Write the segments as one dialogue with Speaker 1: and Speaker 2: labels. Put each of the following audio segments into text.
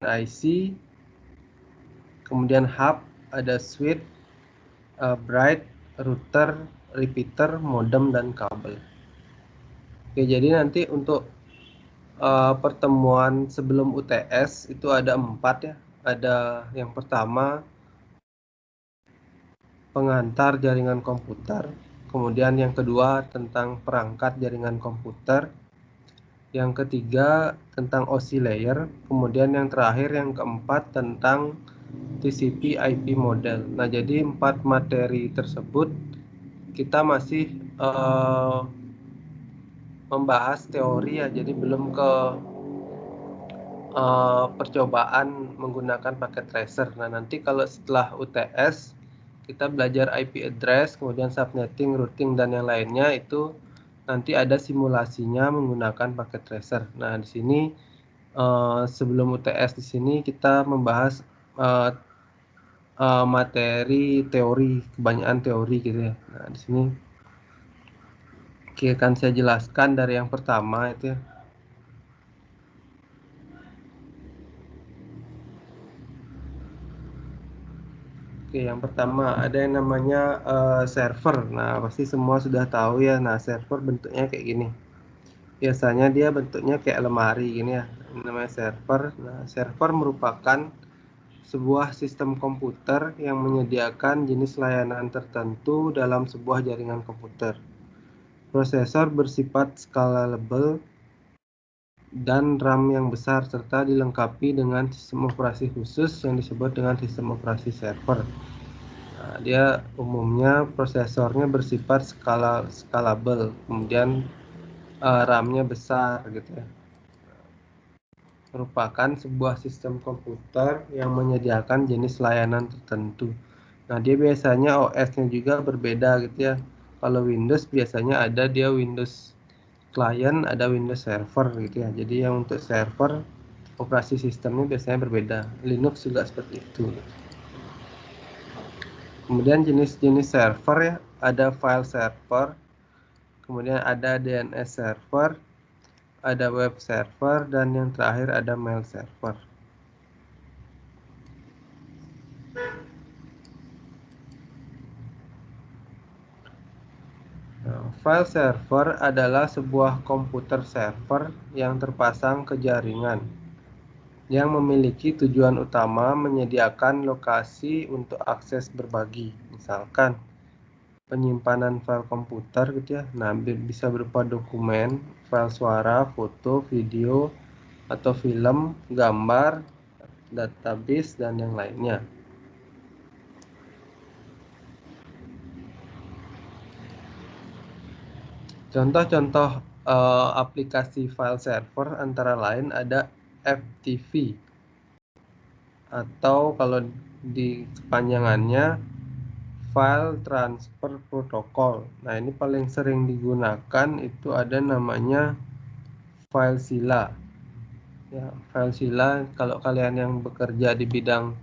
Speaker 1: IC, kemudian hub, ada switch, bright, router, repeater, modem, dan kabel. Oke, jadi nanti untuk pertemuan sebelum UTS itu ada 4 ya. Ada yang pertama pengantar jaringan komputer, kemudian yang kedua tentang perangkat jaringan komputer, yang ketiga tentang OSI layer, kemudian yang terakhir yang keempat tentang TCP IP model. Nah, jadi 4 materi tersebut kita masih membahas teori ya, jadi belum ke percobaan menggunakan paket tracer. Nah, nanti kalau setelah UTS kita belajar IP address, kemudian subnetting, routing, dan yang lainnya itu nanti ada simulasinya menggunakan paket tracer. Nah, di sini sebelum UTS di sini kita membahas materi teori, kebanyakan teori gitu ya. Nah, di sini akan saya jelaskan dari yang pertama itu ya. Oke, yang pertama ada yang namanya server. Nah, pasti semua sudah tahu ya. Nah, server bentuknya kayak gini. Biasanya dia bentuknya kayak lemari gini ya. Ini namanya server. Nah, server merupakan sebuah sistem komputer yang menyediakan jenis layanan tertentu dalam sebuah jaringan komputer. Prosesor bersifat scalable dan RAM yang besar serta dilengkapi dengan sistem operasi khusus yang disebut dengan sistem operasi server. Nah, dia umumnya prosesornya bersifat scalable, kemudian RAM-nya besar gitu ya. Merupakan sebuah sistem komputer yang menyediakan jenis layanan tertentu. Nah, dia biasanya OS-nya juga berbeda gitu ya. Kalau Windows biasanya ada dia Windows Client, ada Windows Server gitu ya. Jadi yang untuk server operasi sistemnya biasanya berbeda. Linux juga seperti itu. Kemudian jenis-jenis server ya, ada file server, kemudian ada DNS server, ada web server, dan yang terakhir ada mail server. Nah, file server adalah sebuah komputer server yang terpasang ke jaringan yang memiliki tujuan utama menyediakan lokasi untuk akses berbagi, misalkan penyimpanan file komputer gitu ya. Nah, bisa berupa dokumen, file suara, foto, video, atau film, gambar, database, dan yang lainnya. Contoh-contoh aplikasi file server antara lain ada FTP, atau kalau di kepanjangannya File Transfer Protocol. Nah, ini paling sering digunakan itu ada namanya FileZilla. Ya, FileZilla kalau kalian yang bekerja di bidang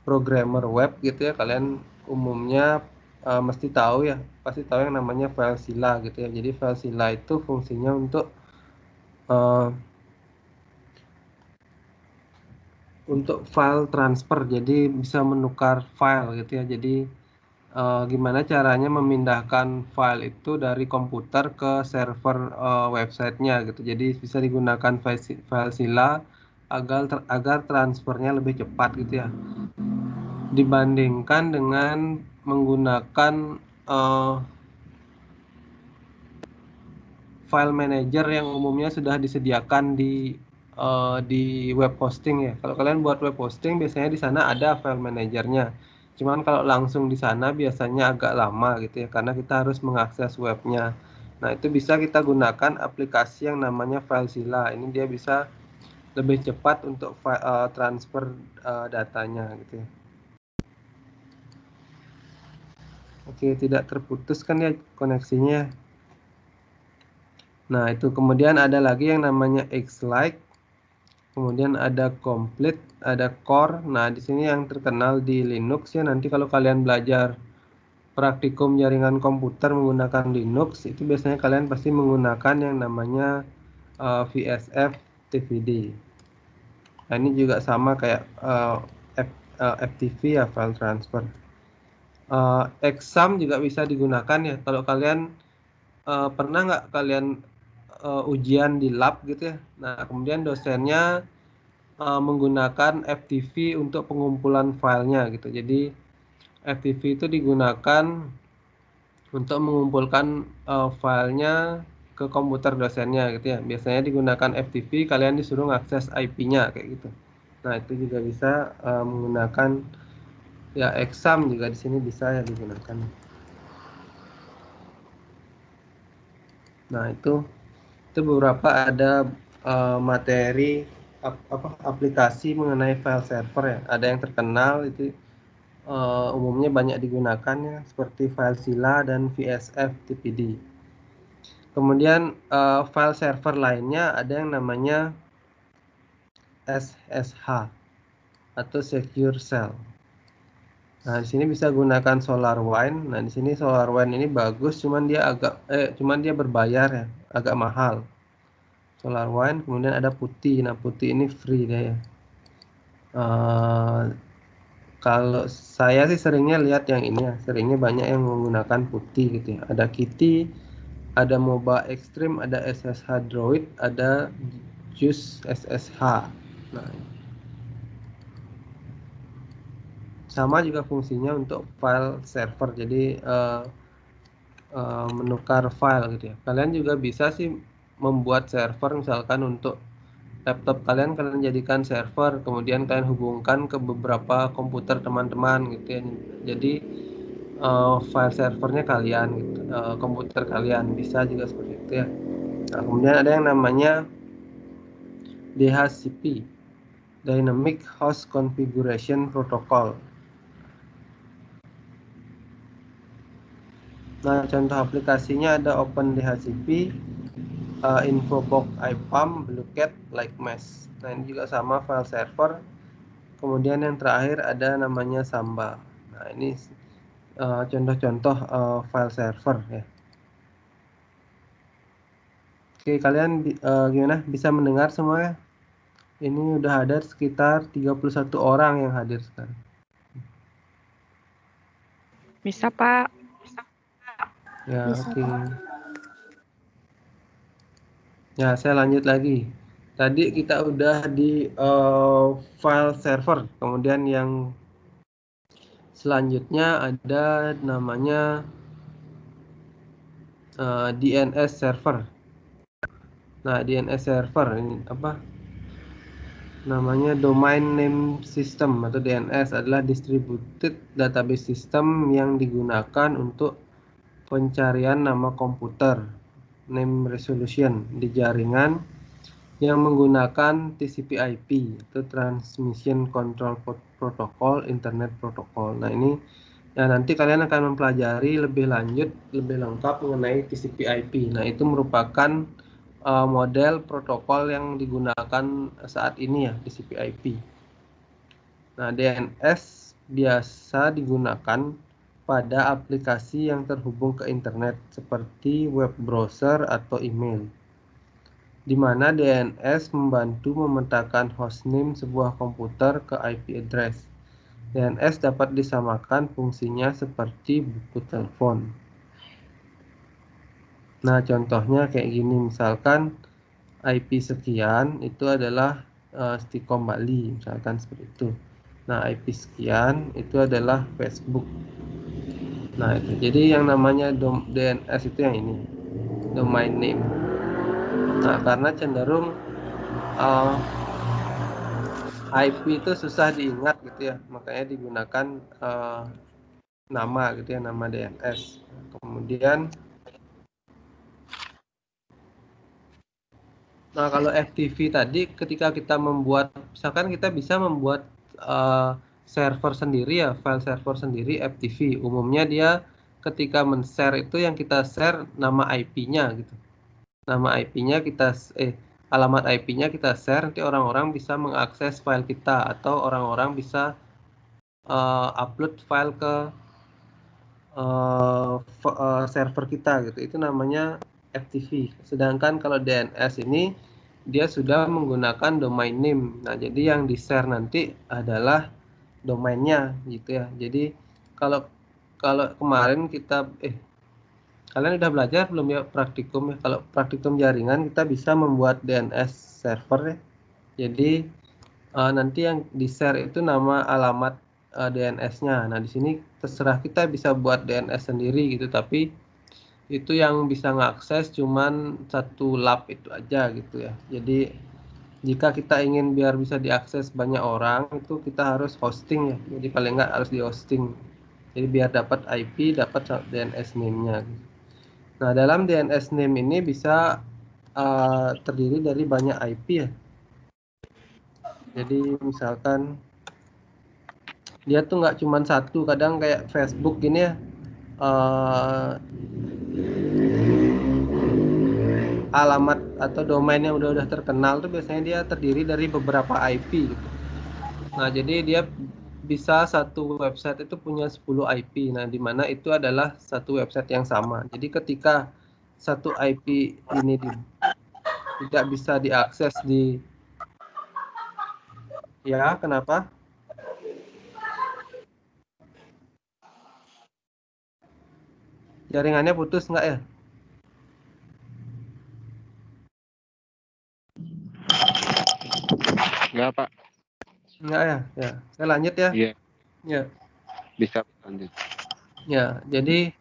Speaker 1: programmer web gitu ya, kalian umumnya mesti tahu ya, pasti tahu yang namanya FileZilla gitu ya. Jadi FileZilla itu fungsinya untuk file transfer, jadi bisa menukar file gitu ya. Jadi gimana caranya memindahkan file itu dari komputer ke server websitenya gitu. Jadi bisa digunakan FileZilla agar transfernya lebih cepat gitu ya, dibandingkan dengan menggunakan file manager yang umumnya sudah disediakan di web hosting ya. Kalau kalian buat web hosting biasanya di sana ada file manajernya. Cuman kalau langsung di sana biasanya agak lama gitu ya, karena kita harus mengakses webnya. Nah, itu bisa kita gunakan aplikasi yang namanya FileZilla. Ini dia bisa lebih cepat untuk transfer datanya gitu ya. Oke, tidak terputus kan ya koneksinya. Nah, itu kemudian ada lagi yang namanya X-Lite. Kemudian ada complete, ada core. Nah, di sini yang terkenal di Linux ya. Nanti kalau kalian belajar praktikum jaringan komputer menggunakan Linux, itu biasanya kalian pasti menggunakan yang namanya VSF TVD. Nah, ini juga sama kayak FTP ya, file transfer. Exam juga bisa digunakan ya. Kalau kalian pernah nggak kalian ujian di lab gitu ya. Nah, kemudian dosennya menggunakan FTP untuk pengumpulan filenya gitu. Jadi FTP itu digunakan untuk mengumpulkan filenya ke komputer dosennya gitu ya. Biasanya digunakan FTP, kalian disuruh ngakses IP-nya kayak gitu. Nah, itu juga bisa menggunakan ya, exam juga di sini bisa ya digunakan. Nah, itu beberapa ada materi aplikasi mengenai file server ya. Ada yang terkenal itu umumnya banyak digunakan ya, seperti FileZilla dan VSF TPD. Kemudian file server lainnya ada yang namanya SSH atau Secure Shell. Nah, di sini bisa gunakan SolarWinds. Nah, di sini SolarWinds ini bagus, cuman dia berbayar ya, agak mahal. SolarWinds, kemudian ada Putih. Nah, Putih ini free deh ya. Kalau saya sih seringnya lihat yang ini ya, seringnya banyak yang menggunakan Putih gitu ya. Ada Kitty, ada MOBA Extreme, ada SSH Droid, ada Juice SSH. Nah, sama juga fungsinya untuk file server. Jadi menukar file gitu ya. Kalian juga bisa sih membuat server, misalkan untuk laptop kalian jadikan server, kemudian kalian hubungkan ke beberapa komputer teman-teman gitu ya. Jadi file servernya kalian gitu, komputer kalian bisa juga seperti itu ya. Nah, kemudian ada yang namanya DHCP, Dynamic Host Configuration Protocol. Nah, contoh aplikasinya ada OpenDHCP, Infobox IPAM, Bluecat, LikeMesh. Nah, ini juga sama file server. Kemudian yang terakhir ada namanya Samba. Nah, ini contoh-contoh file server ya. Oke, kalian gimana? Bisa mendengar semua ya? Ini udah ada sekitar 31 orang yang hadir sekarang.
Speaker 2: Bisa, Pak.
Speaker 1: Ya, oke. Ya, saya lanjut lagi. Tadi kita udah di file server. Kemudian yang selanjutnya ada namanya DNS server. Nah, DNS server ini apa? Namanya Domain Name System atau DNS adalah Distributed Database System yang digunakan untuk pencarian nama komputer, name resolution di jaringan yang menggunakan TCP/IP atau Transmission Control Protocol, Internet Protocol. Nah, ini ya nanti kalian akan mempelajari lebih lanjut, lebih lengkap mengenai TCP/IP. Nah, itu merupakan model protokol yang digunakan saat ini ya, TCP/IP. Nah, DNS biasa digunakan pada aplikasi yang terhubung ke internet seperti web browser atau email, di mana DNS membantu memetakan hostname sebuah komputer ke IP address. DNS dapat disamakan fungsinya seperti buku telepon. Nah, contohnya kayak gini, misalkan IP sekian itu adalah Stikom Bali, misalkan seperti itu. Nah, IP sekian itu adalah Facebook. Nah, itu. Jadi yang namanya DNS itu yang ini, domain name. Nah, karena cenderung IP itu susah diingat gitu ya, makanya digunakan nama gitu ya, nama DNS. Kemudian nah, kalau FTP tadi ketika kita membuat, misalkan kita bisa membuat server sendiri ya, file server sendiri FTP. Umumnya dia ketika men-share itu yang kita share nama IP-nya gitu. Nama IP-nya kita alamat IP-nya kita share, nanti orang-orang bisa mengakses file kita atau orang-orang bisa upload file ke server kita gitu. Itu namanya FTP. Sedangkan kalau DNS ini dia sudah menggunakan domain name. Nah, jadi yang di-share nanti adalah domainnya gitu ya. Jadi kalau kemarin kita kalian udah belajar belum ya praktikum ya? Kalau praktikum jaringan kita bisa membuat DNS server ya. Jadi nanti yang di-share itu nama alamat DNS-nya. Nah, di sini terserah kita bisa buat DNS sendiri gitu, tapi itu yang bisa ngakses cuman satu lab itu aja gitu ya. Jadi jika kita ingin biar bisa diakses banyak orang itu kita harus hosting ya. Jadi paling nggak harus di hosting. Jadi biar dapat IP, dapat DNS name-nya. Nah, dalam DNS name ini bisa terdiri dari banyak IP ya. Jadi misalkan dia tuh nggak cuma satu, kadang kayak Facebook gini ya, alamat atau domain yang udah terkenal tuh biasanya dia terdiri dari beberapa IP gitu. Nah, jadi dia bisa satu website itu punya 10 IP. Nah, di mana itu adalah satu website yang sama. Jadi ketika satu IP ini tidak bisa diakses di ya, kenapa? Jaringannya putus nggak ya?
Speaker 3: Enggak, Pak.
Speaker 1: Nggak ya? Ya, saya lanjut ya.
Speaker 3: Iya,
Speaker 1: Ya,
Speaker 3: bisa lanjut.
Speaker 1: ya. Jadi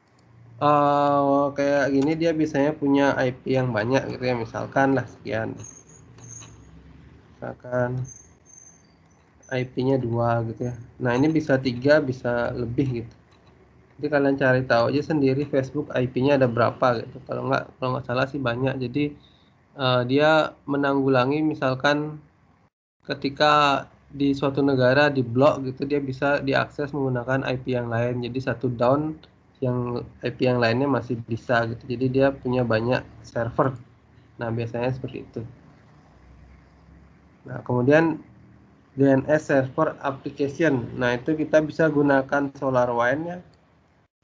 Speaker 1: kayak gini dia biasanya punya IP yang banyak gitu ya, misalkan lah sekian. Misalkan IP-nya 2 gitu ya. Nah, ini bisa 3, bisa lebih gitu. Jadi kalian cari tahu aja sendiri Facebook IP-nya ada berapa gitu. Kalau nggak salah sih banyak. Jadi dia menanggulangi misalkan ketika di suatu negara diblok gitu, dia bisa diakses menggunakan IP yang lain. Jadi satu down, yang IP yang lainnya masih bisa gitu. Jadi dia punya banyak server. Nah, biasanya seperti itu. Nah, kemudian DNS server application. Nah, itu kita bisa gunakan SolarWinds ya.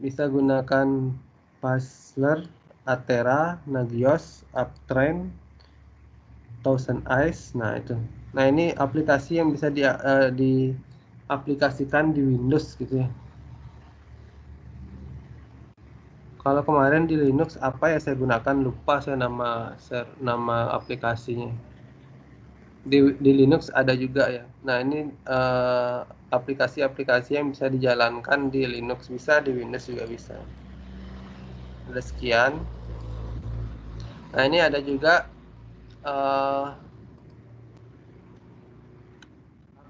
Speaker 1: Bisa gunakan Puzzler, Atera, Nagios, Uptrain, Thousand Eyes. Nah, itu. Nah, ini aplikasi yang bisa diaplikasikan di Windows gitu ya. Kalau kemarin di Linux apa ya saya gunakan, lupa saya nama aplikasinya. Di Linux ada juga ya. Nah, ini aplikasi-aplikasi yang bisa dijalankan di Linux bisa, di Windows juga bisa. Ada sekian. Nah, ini ada juga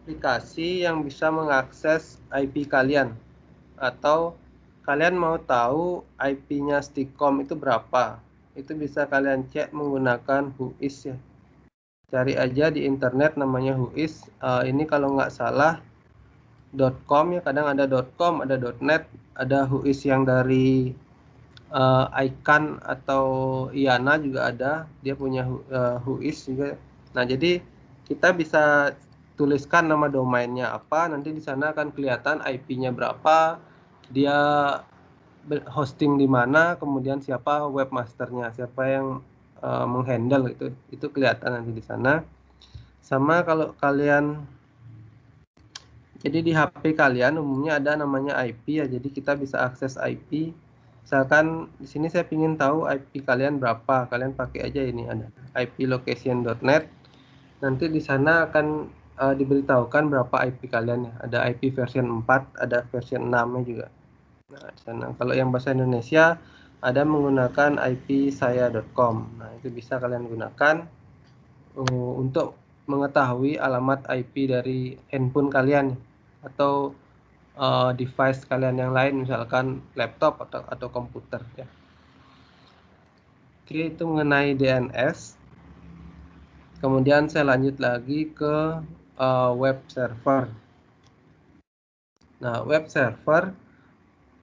Speaker 1: aplikasi yang bisa mengakses IP kalian, atau kalian mau tahu IP-nya Stickcom itu berapa, itu bisa kalian cek menggunakan Whois ya. Cari aja di internet namanya Whois. Ini kalau nggak salah .com ya, kadang ada .com, ada .net, ada Whois yang dari ICANN atau IANA juga ada, dia punya Whois juga. Nah, jadi kita bisa tuliskan nama domainnya apa, nanti di sana akan kelihatan IP-nya berapa, dia hosting di mana, kemudian siapa webmasternya, siapa yang menghandle itu kelihatan nanti di sana. Sama kalau kalian, jadi di HP kalian umumnya ada namanya IP ya, jadi kita bisa akses IP. Misalkan di sini saya ingin tahu IP kalian berapa, kalian pakai aja ini, ada iplocation.net. Nanti di sana akan diberitahukan berapa IP kalian ya. Ada IP version 4, ada version 6-nya juga. Nah, di sana kalau yang bahasa Indonesia ada menggunakan ipsaya.com. Nah, itu bisa kalian gunakan untuk mengetahui alamat IP dari handphone kalian atau device kalian yang lain, misalkan laptop atau komputer ya. Oke, itu mengenai DNS. Kemudian saya lanjut lagi ke web server. Nah, web server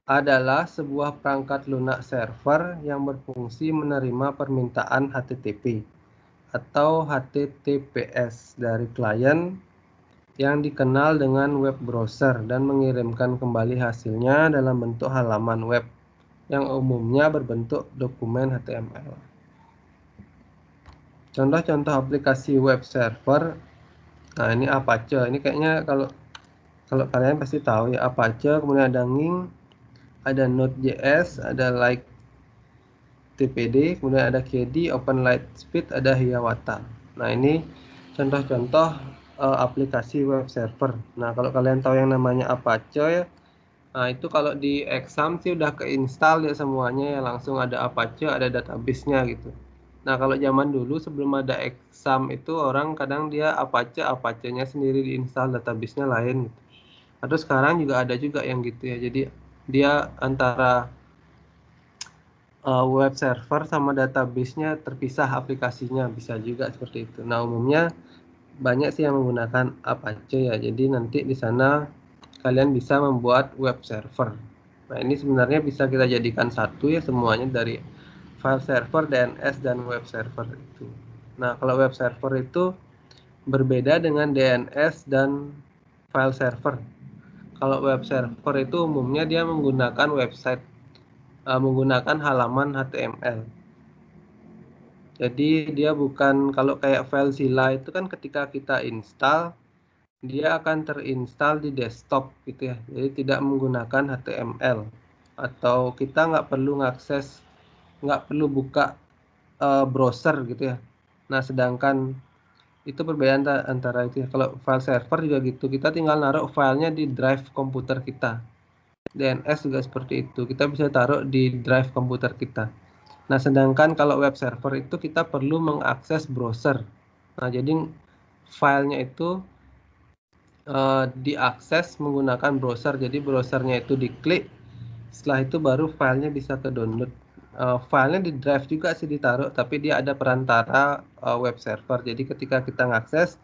Speaker 1: adalah sebuah perangkat lunak server yang berfungsi menerima permintaan HTTP atau HTTPS dari klien yang dikenal dengan web browser dan mengirimkan kembali hasilnya dalam bentuk halaman web yang umumnya berbentuk dokumen HTML. contoh-contoh aplikasi web server. Nah, ini Apache. Ini kayaknya kalau kalian pasti tahu ya, Apache, kemudian ada Nging, ada Node.js, ada Like TPD, kemudian ada KD, Open Lightspeed, ada Hiawatha. Nah, ini contoh-contoh aplikasi web server. Nah, kalau kalian tahu yang namanya Apache ya, nah itu kalau di exam sih udah keinstall ya semuanya ya, langsung ada Apache, ada database-nya gitu. Nah, kalau zaman dulu sebelum ada exam itu orang kadang dia Apache-nya sendiri diinstal, database-nya lain gitu. Atau sekarang juga ada juga yang gitu ya. Jadi dia antara web server sama database-nya terpisah, aplikasinya bisa juga seperti itu. Nah, umumnya banyak sih yang menggunakan Apache ya. Jadi nanti di sana kalian bisa membuat web server. Nah, ini sebenarnya bisa kita jadikan satu ya semuanya, dari file server, DNS, dan web server itu. Nah, kalau web server itu berbeda dengan DNS dan file server. Kalau web server itu umumnya dia menggunakan website, menggunakan halaman HTML. Jadi dia bukan, kalau kayak FileZilla itu kan ketika kita install, dia akan terinstall di desktop gitu ya. Jadi tidak menggunakan HTML, atau kita nggak perlu ngakses, nggak perlu buka browser gitu ya. Nah, sedangkan itu perbedaan antara itu ya. Kalau file server juga gitu, kita tinggal naruh filenya di drive komputer kita. DNS juga seperti itu, kita bisa taruh di drive komputer kita. Nah, sedangkan kalau web server itu kita perlu mengakses browser. Nah, jadi filenya itu diakses menggunakan browser. Jadi browsernya itu diklik, setelah itu baru filenya bisa ke download. Filenya di drive juga sih ditaruh, tapi dia ada perantara web server. Jadi ketika kita ngakses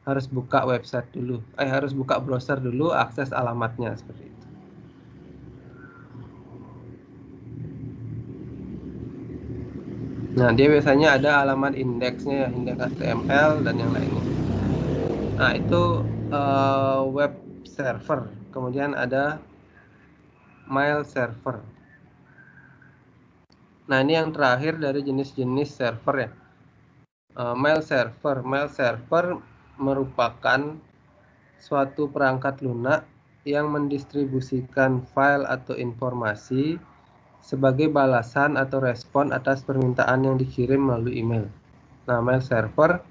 Speaker 1: harus buka website dulu, harus buka browser dulu, akses alamatnya seperti itu. Nah, dia biasanya ada halaman indeksnya ya, indeks HTML dan yang lainnya. Nah, itu web server. Kemudian ada mail server. Nah, ini yang terakhir dari jenis-jenis server ya. Mail server. Mail server merupakan suatu perangkat lunak yang mendistribusikan file atau informasi sebagai balasan atau respon atas permintaan yang dikirim melalui email. Nah, mail server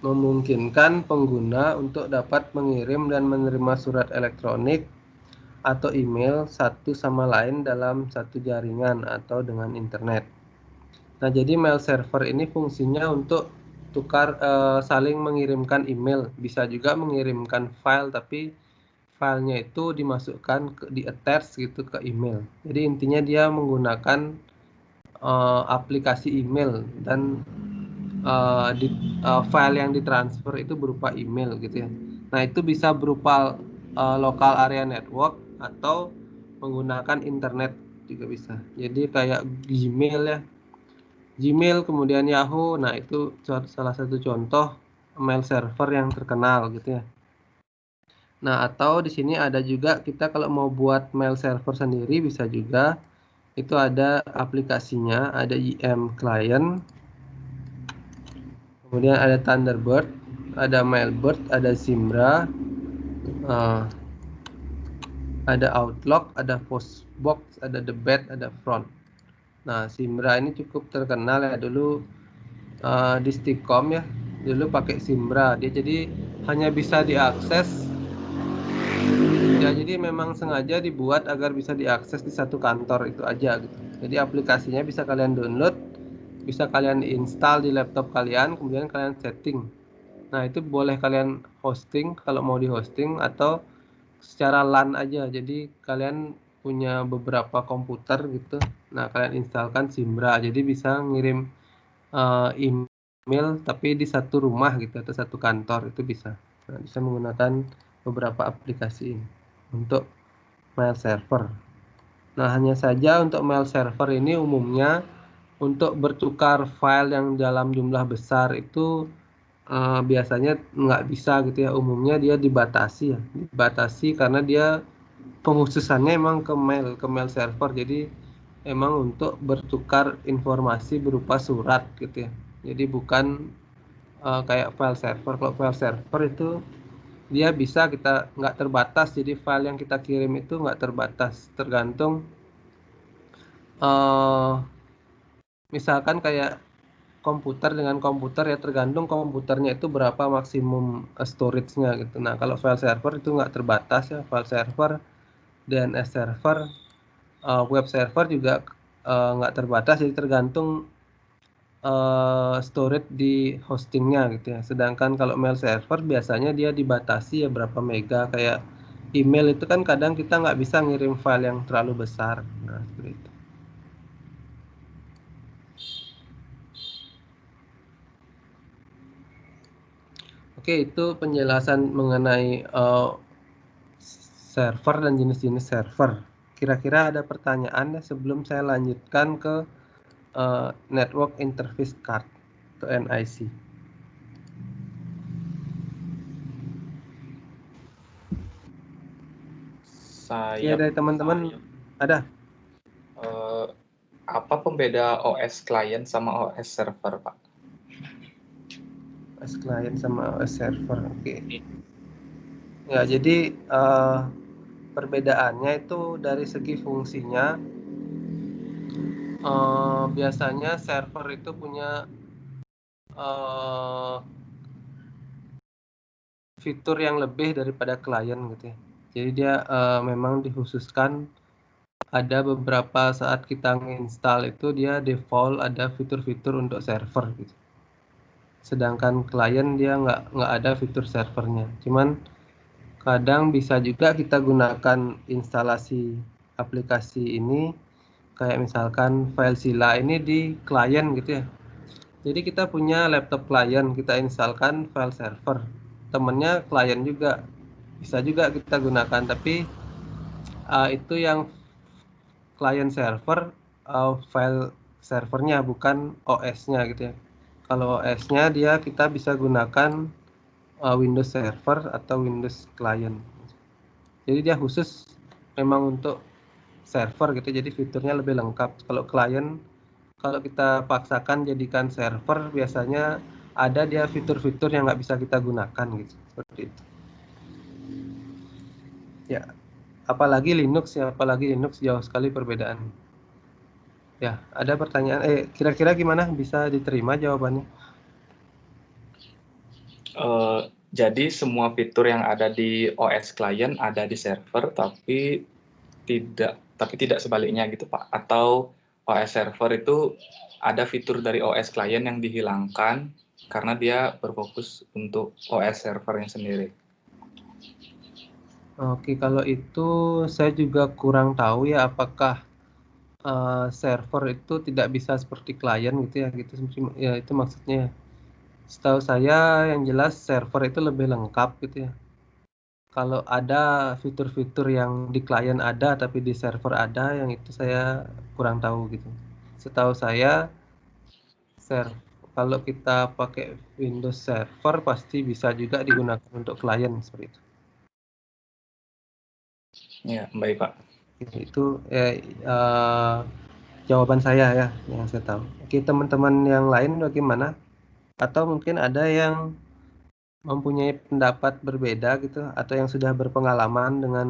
Speaker 1: memungkinkan pengguna untuk dapat mengirim dan menerima surat elektronik atau email satu sama lain dalam satu jaringan atau dengan internet. Nah, jadi mail server ini fungsinya untuk saling mengirimkan email, bisa juga mengirimkan file, tapi filenya itu dimasukkan di attach gitu ke email. Jadi intinya dia menggunakan aplikasi email, dan file yang ditransfer itu berupa email gitu ya. Nah, itu bisa berupa local area network atau menggunakan internet juga bisa. Jadi kayak Gmail ya, Gmail kemudian Yahoo. Nah, itu salah satu contoh mail server yang terkenal gitu ya. Nah, atau di sini ada juga kita kalau mau buat mail server sendiri bisa juga. Itu ada aplikasinya, ada IM Client, kemudian ada Thunderbird, ada Mailbird, ada Zimbra, ada Outlook, ada Postbox, ada The Bat, ada Front. Nah, Zimbra ini cukup terkenal ya, dulu di Stikom ya, dulu pakai Zimbra. Dia jadi hanya bisa diakses ya, jadi memang sengaja dibuat agar bisa diakses di satu kantor itu aja gitu. Jadi aplikasinya bisa kalian download, bisa kalian install di laptop kalian, kemudian kalian setting. Nah, itu boleh kalian hosting kalau mau di hosting, atau secara LAN aja. Jadi kalian punya beberapa komputer gitu. Nah, kalian instalkan Zimbra. Jadi bisa ngirim email tapi di satu rumah gitu, atau satu kantor itu bisa. Nah, bisa menggunakan beberapa aplikasi ini untuk mail server. Nah, hanya saja untuk mail server ini umumnya untuk bertukar file yang dalam jumlah besar itu biasanya nggak bisa gitu ya. Umumnya dia dibatasi ya, dibatasi karena dia penghususannya emang ke mail server. Jadi emang untuk bertukar informasi berupa surat gitu ya. Jadi bukan kayak file server. Kalau file server itu dia bisa kita nggak terbatas, jadi file yang kita kirim itu nggak terbatas, tergantung misalkan kayak komputer dengan komputer ya, tergantung komputernya itu berapa maksimum storage-nya gitu. Nah kalau file server itu nggak terbatas ya, file server, DNS server, web server juga nggak terbatas, jadi tergantung storage di hostingnya gitu ya. Sedangkan kalau mail server biasanya dia dibatasi ya berapa mega, kayak email itu kan kadang kita nggak bisa ngirim file yang terlalu besar. Nah seperti itu. Oke, itu penjelasan mengenai server dan jenis-jenis server. Kira-kira ada pertanyaan ya sebelum saya lanjutkan ke Network Interface Card atau NIC. Oke, dari teman-teman ada?
Speaker 4: Apa pembeda OS client sama OS server, Pak?
Speaker 1: OS client sama OS server, oke. Ya, jadi perbedaannya itu dari segi fungsinya. Biasanya server itu punya fitur yang lebih daripada klien gitu ya. Jadi dia memang dikhususkan, ada beberapa saat kita nginstal itu dia default ada fitur-fitur untuk server gitu. Sedangkan klien dia nggak ada fitur servernya. Cuman kadang bisa juga kita gunakan instalasi aplikasi ini, kayak misalkan FileZilla ini di klien gitu ya. Jadi kita punya laptop klien, kita instalkan file server. Temennya klien juga, bisa juga kita gunakan, tapi itu yang client server, file servernya bukan OS-nya gitu ya. Kalau OS-nya dia kita bisa gunakan Windows Server atau Windows Client. Jadi dia khusus memang untuk server gitu, jadi fiturnya lebih lengkap. Kalau client, kalau kita paksakan jadikan server, biasanya ada dia fitur-fitur yang nggak bisa kita gunakan gitu, seperti itu. Ya, apalagi Linux ya, apalagi Linux jauh sekali perbedaan. Ya, ada pertanyaan, kira-kira gimana, bisa diterima jawabannya?
Speaker 4: Jadi semua fitur yang ada di OS client ada di server, tapi tidak sebaliknya gitu, Pak? Atau OS server itu ada fitur dari OS client yang dihilangkan karena dia berfokus untuk OS servernya sendiri?
Speaker 1: Oke, kalau itu saya juga kurang tahu ya, apakah server itu tidak bisa seperti klien gitu ya, gitu ya, itu maksudnya. Setahu saya yang jelas server itu lebih lengkap gitu ya. Kalau ada fitur-fitur yang di klien ada tapi di server ada, yang itu saya kurang tahu gitu. Setahu saya kalau kita pakai Windows Server pasti bisa juga digunakan untuk klien seperti itu.
Speaker 4: Ya, baik, Pak.
Speaker 1: Itu jawaban saya ya, yang saya tahu. Oke, teman-teman yang lain bagaimana? Atau mungkin ada yang mempunyai pendapat berbeda gitu, atau yang sudah berpengalaman dengan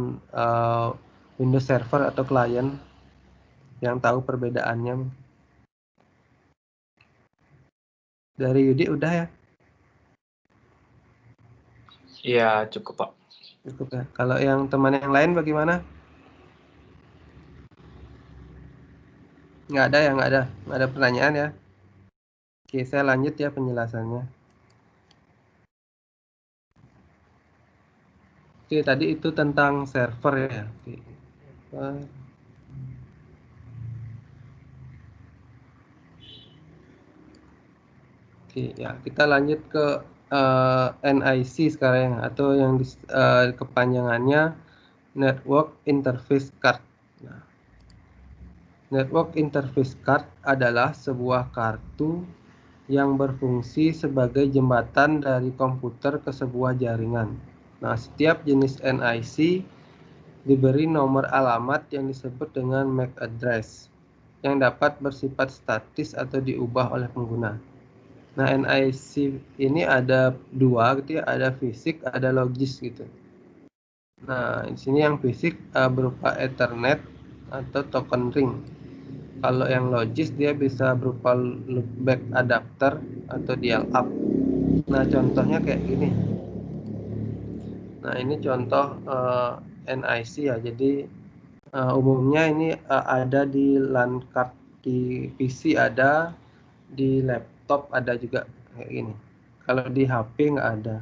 Speaker 1: Windows Server atau klien, yang tahu perbedaannya. Dari Yudi udah ya?
Speaker 4: Iya, cukup, Pak.
Speaker 1: Cukup ya. Kalau yang teman yang lain bagaimana? Nggak ada ya, nggak ada pertanyaan ya. Oke, saya lanjut ya penjelasannya. Oke, tadi itu tentang server ya. Oke. Oke, ya kita lanjut ke NIC sekarang, atau yang kepanjangannya Network Interface Card. Nah, Network Interface Card adalah sebuah kartu yang berfungsi sebagai jembatan dari komputer ke sebuah jaringan. Nah, setiap jenis NIC diberi nomor alamat yang disebut dengan MAC address, yang dapat bersifat statis atau diubah oleh pengguna. Nah, NIC ini ada dua gitu ya, ada fisik, ada logis gitu. Nah, di sini yang fisik berupa Ethernet atau token ring. Kalau yang logis dia bisa berupa loopback adapter atau dial up. Nah, contohnya kayak gini. Nah, ini contoh NIC ya. Jadi umumnya ini ada di LAN card di PC ada, di laptop ada juga kayak gini. Kalau di HP nggak ada,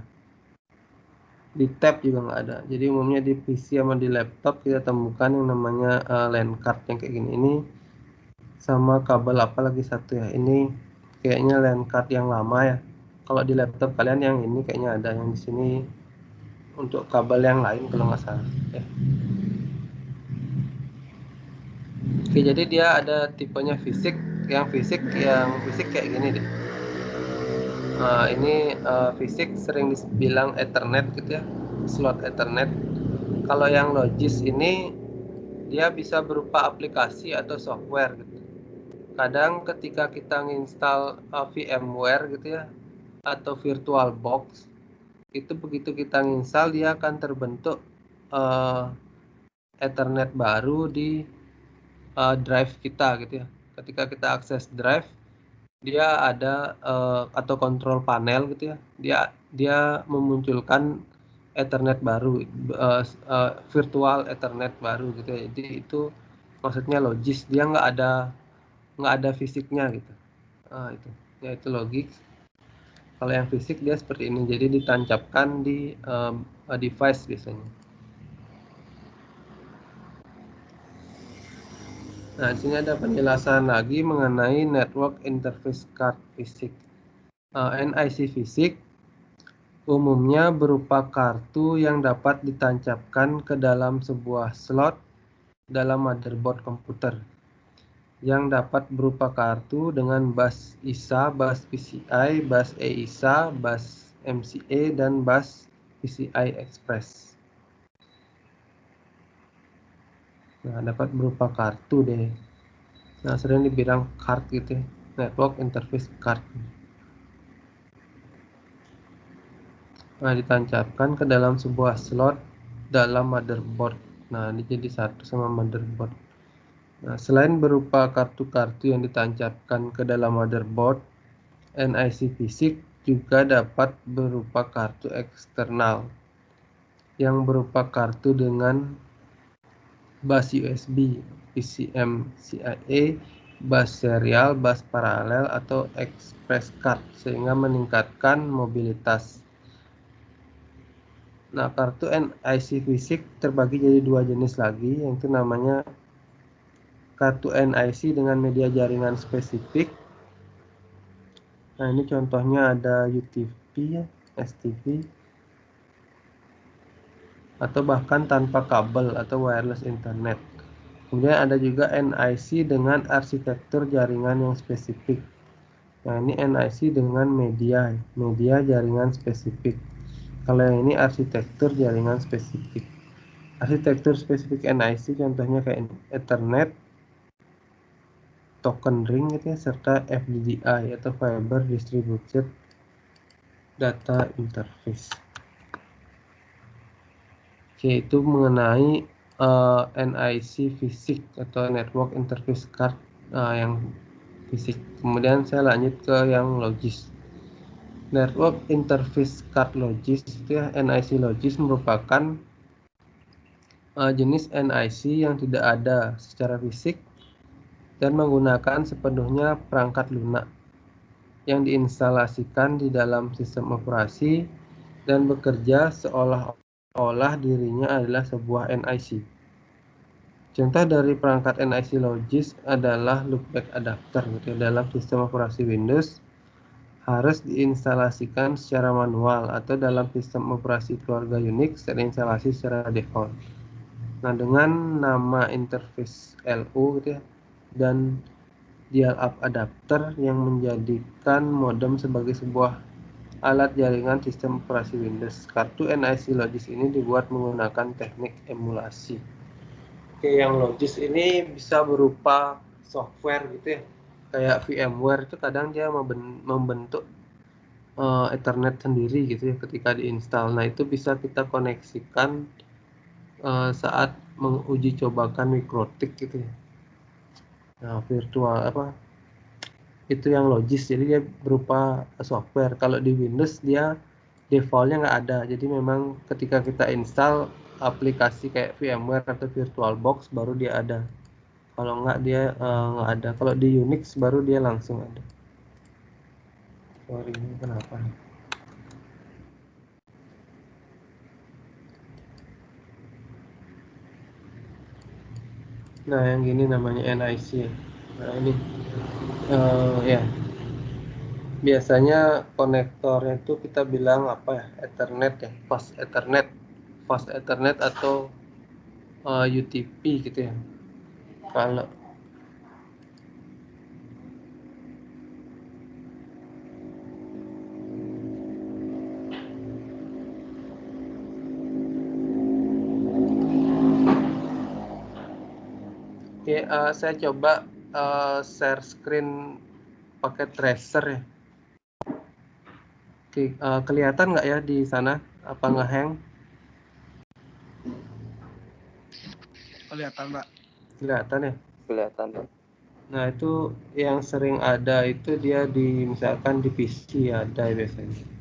Speaker 1: di tab juga nggak ada. Jadi umumnya di PC sama di laptop kita temukan yang namanya LAN card yang kayak gini. Ini sama kabel apa lagi satu ya. Ini kayaknya LAN card yang lama ya. Kalau di laptop kalian yang ini kayaknya ada, yang di sini untuk kabel yang lain kalau nggak salah. Ya. Oke, jadi dia ada tipenya fisik, yang fisik kayak gini deh. Ini fisik sering dibilang Ethernet gitu ya, slot Ethernet. Kalau yang logis ini dia bisa berupa aplikasi atau software gitu. Kadang ketika kita nginstal VMware gitu ya, atau VirtualBox, itu begitu kita nginstal dia akan terbentuk Ethernet baru di drive kita gitu ya. Ketika kita akses drive, dia ada atau kontrol panel gitu ya, dia memunculkan Ethernet baru, virtual Ethernet baru gitu ya. Jadi itu maksudnya logis, dia nggak ada fisiknya gitu. Itu yaitu logis. Kalau yang fisik dia seperti ini, jadi ditancapkan di device biasanya. Nah, di sini ada penjelasan lagi mengenai network interface card fisik. NIC fisik umumnya berupa kartu yang dapat ditancapkan ke dalam sebuah slot dalam motherboard komputer, yang dapat berupa kartu dengan bus ISA, bus PCI, bus eISA, bus MCA, dan bus PCI Express. Nah, dapat berupa kartu deh. Nah, sering dibilang card gitu ya, network interface card. Nah, ditancapkan ke dalam sebuah slot dalam motherboard. Nah, ini jadi satu sama motherboard. Nah, selain berupa kartu-kartu yang ditancapkan ke dalam motherboard, NIC fisik juga dapat berupa kartu eksternal yang berupa kartu dengan bus USB, PCMCIe, bus serial, bus paralel, atau express card, sehingga meningkatkan mobilitas. Nah, kartu NIC fisik terbagi jadi dua jenis lagi, yang itu namanya kartu NIC dengan media jaringan spesifik. Nah, ini contohnya ada UTP, STP, atau bahkan tanpa kabel atau wireless internet. Kemudian ada juga NIC dengan arsitektur jaringan yang spesifik. Nah, ini NIC dengan media jaringan spesifik. Kalau yang ini arsitektur jaringan spesifik. Arsitektur spesifik NIC contohnya kayak Ethernet, token ring gitu ya, serta FDDI atau Fiber Distributed Data Interface. Oke, itu mengenai NIC fisik atau Network Interface Card yang fisik. Kemudian saya lanjut ke yang logis. Network Interface Card logis itu ya, NIC logis merupakan jenis NIC yang tidak ada secara fisik dan menggunakan sepenuhnya perangkat lunak yang diinstalasikan di dalam sistem operasi dan bekerja seolah-olah dirinya adalah sebuah NIC. Contoh dari perangkat NIC logis adalah loopback adapter gitu. Dalam sistem operasi Windows harus diinstalasikan secara manual, atau dalam sistem operasi keluarga Unix terinstalasi secara default. Nah, dengan nama interface LU gitu ya, dan dial-up adapter yang menjadikan modem sebagai sebuah alat jaringan sistem operasi Windows. Kartu NIC logis ini dibuat menggunakan teknik emulasi. Oke, yang logis ini bisa berupa software gitu ya. Kayak VMware itu kadang dia membentuk Ethernet sendiri gitu ya ketika diinstal. Nah, itu bisa kita koneksikan saat menguji cobakan mikrotik gitu ya. Nah, virtual apa itu yang logis, jadi dia berupa software. Kalau di Windows dia defaultnya nggak ada, jadi memang ketika kita install aplikasi kayak VMware atau VirtualBox baru dia ada. Kalau nggak dia nggak ada. Kalau di Unix baru dia langsung ada. Sorry, ini kenapa? Nah, yang gini namanya NIC. Nah, ini ya biasanya konektornya itu kita bilang apa ya, Ethernet ya, fast Ethernet atau UTP gitu ya. Kalau Oke, saya coba share screen pakai tracer ya. Oke, kelihatan nggak ya di sana? Apa ngehang?
Speaker 5: Kelihatan, Pak.
Speaker 1: Kelihatan ya?
Speaker 3: Kelihatan, Pak.
Speaker 1: Nah, itu yang sering ada itu dia di misalkan di PC ada biasanya.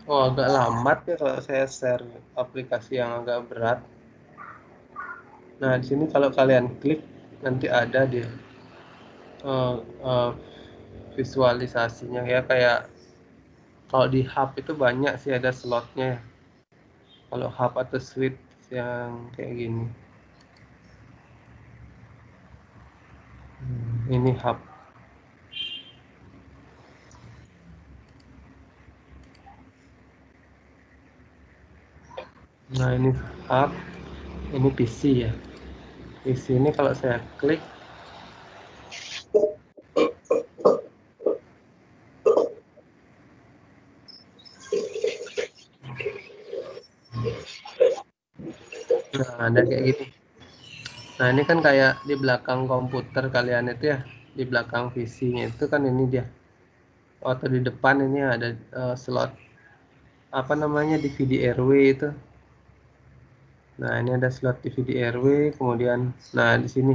Speaker 1: Oh, agak lambat ya kalau saya share aplikasi yang agak berat. Nah, di sini kalau kalian klik nanti ada dia eh, eh, visualisasinya ya, kayak kalau di hub itu banyak sih ada slotnya ya. Kalau hub atau suite yang kayak gini. Ini hub. Nah, ini hub, ini PC ya. PC ini kalau saya klik nah ada kayak gini. Nah, ini kan kayak di belakang komputer kalian itu ya, di belakang PC-nya itu kan ini dia. Atau di depan ini ada slot apa namanya DVD RW itu. Nah, ini ada slot DVD RW, kemudian nah di sini.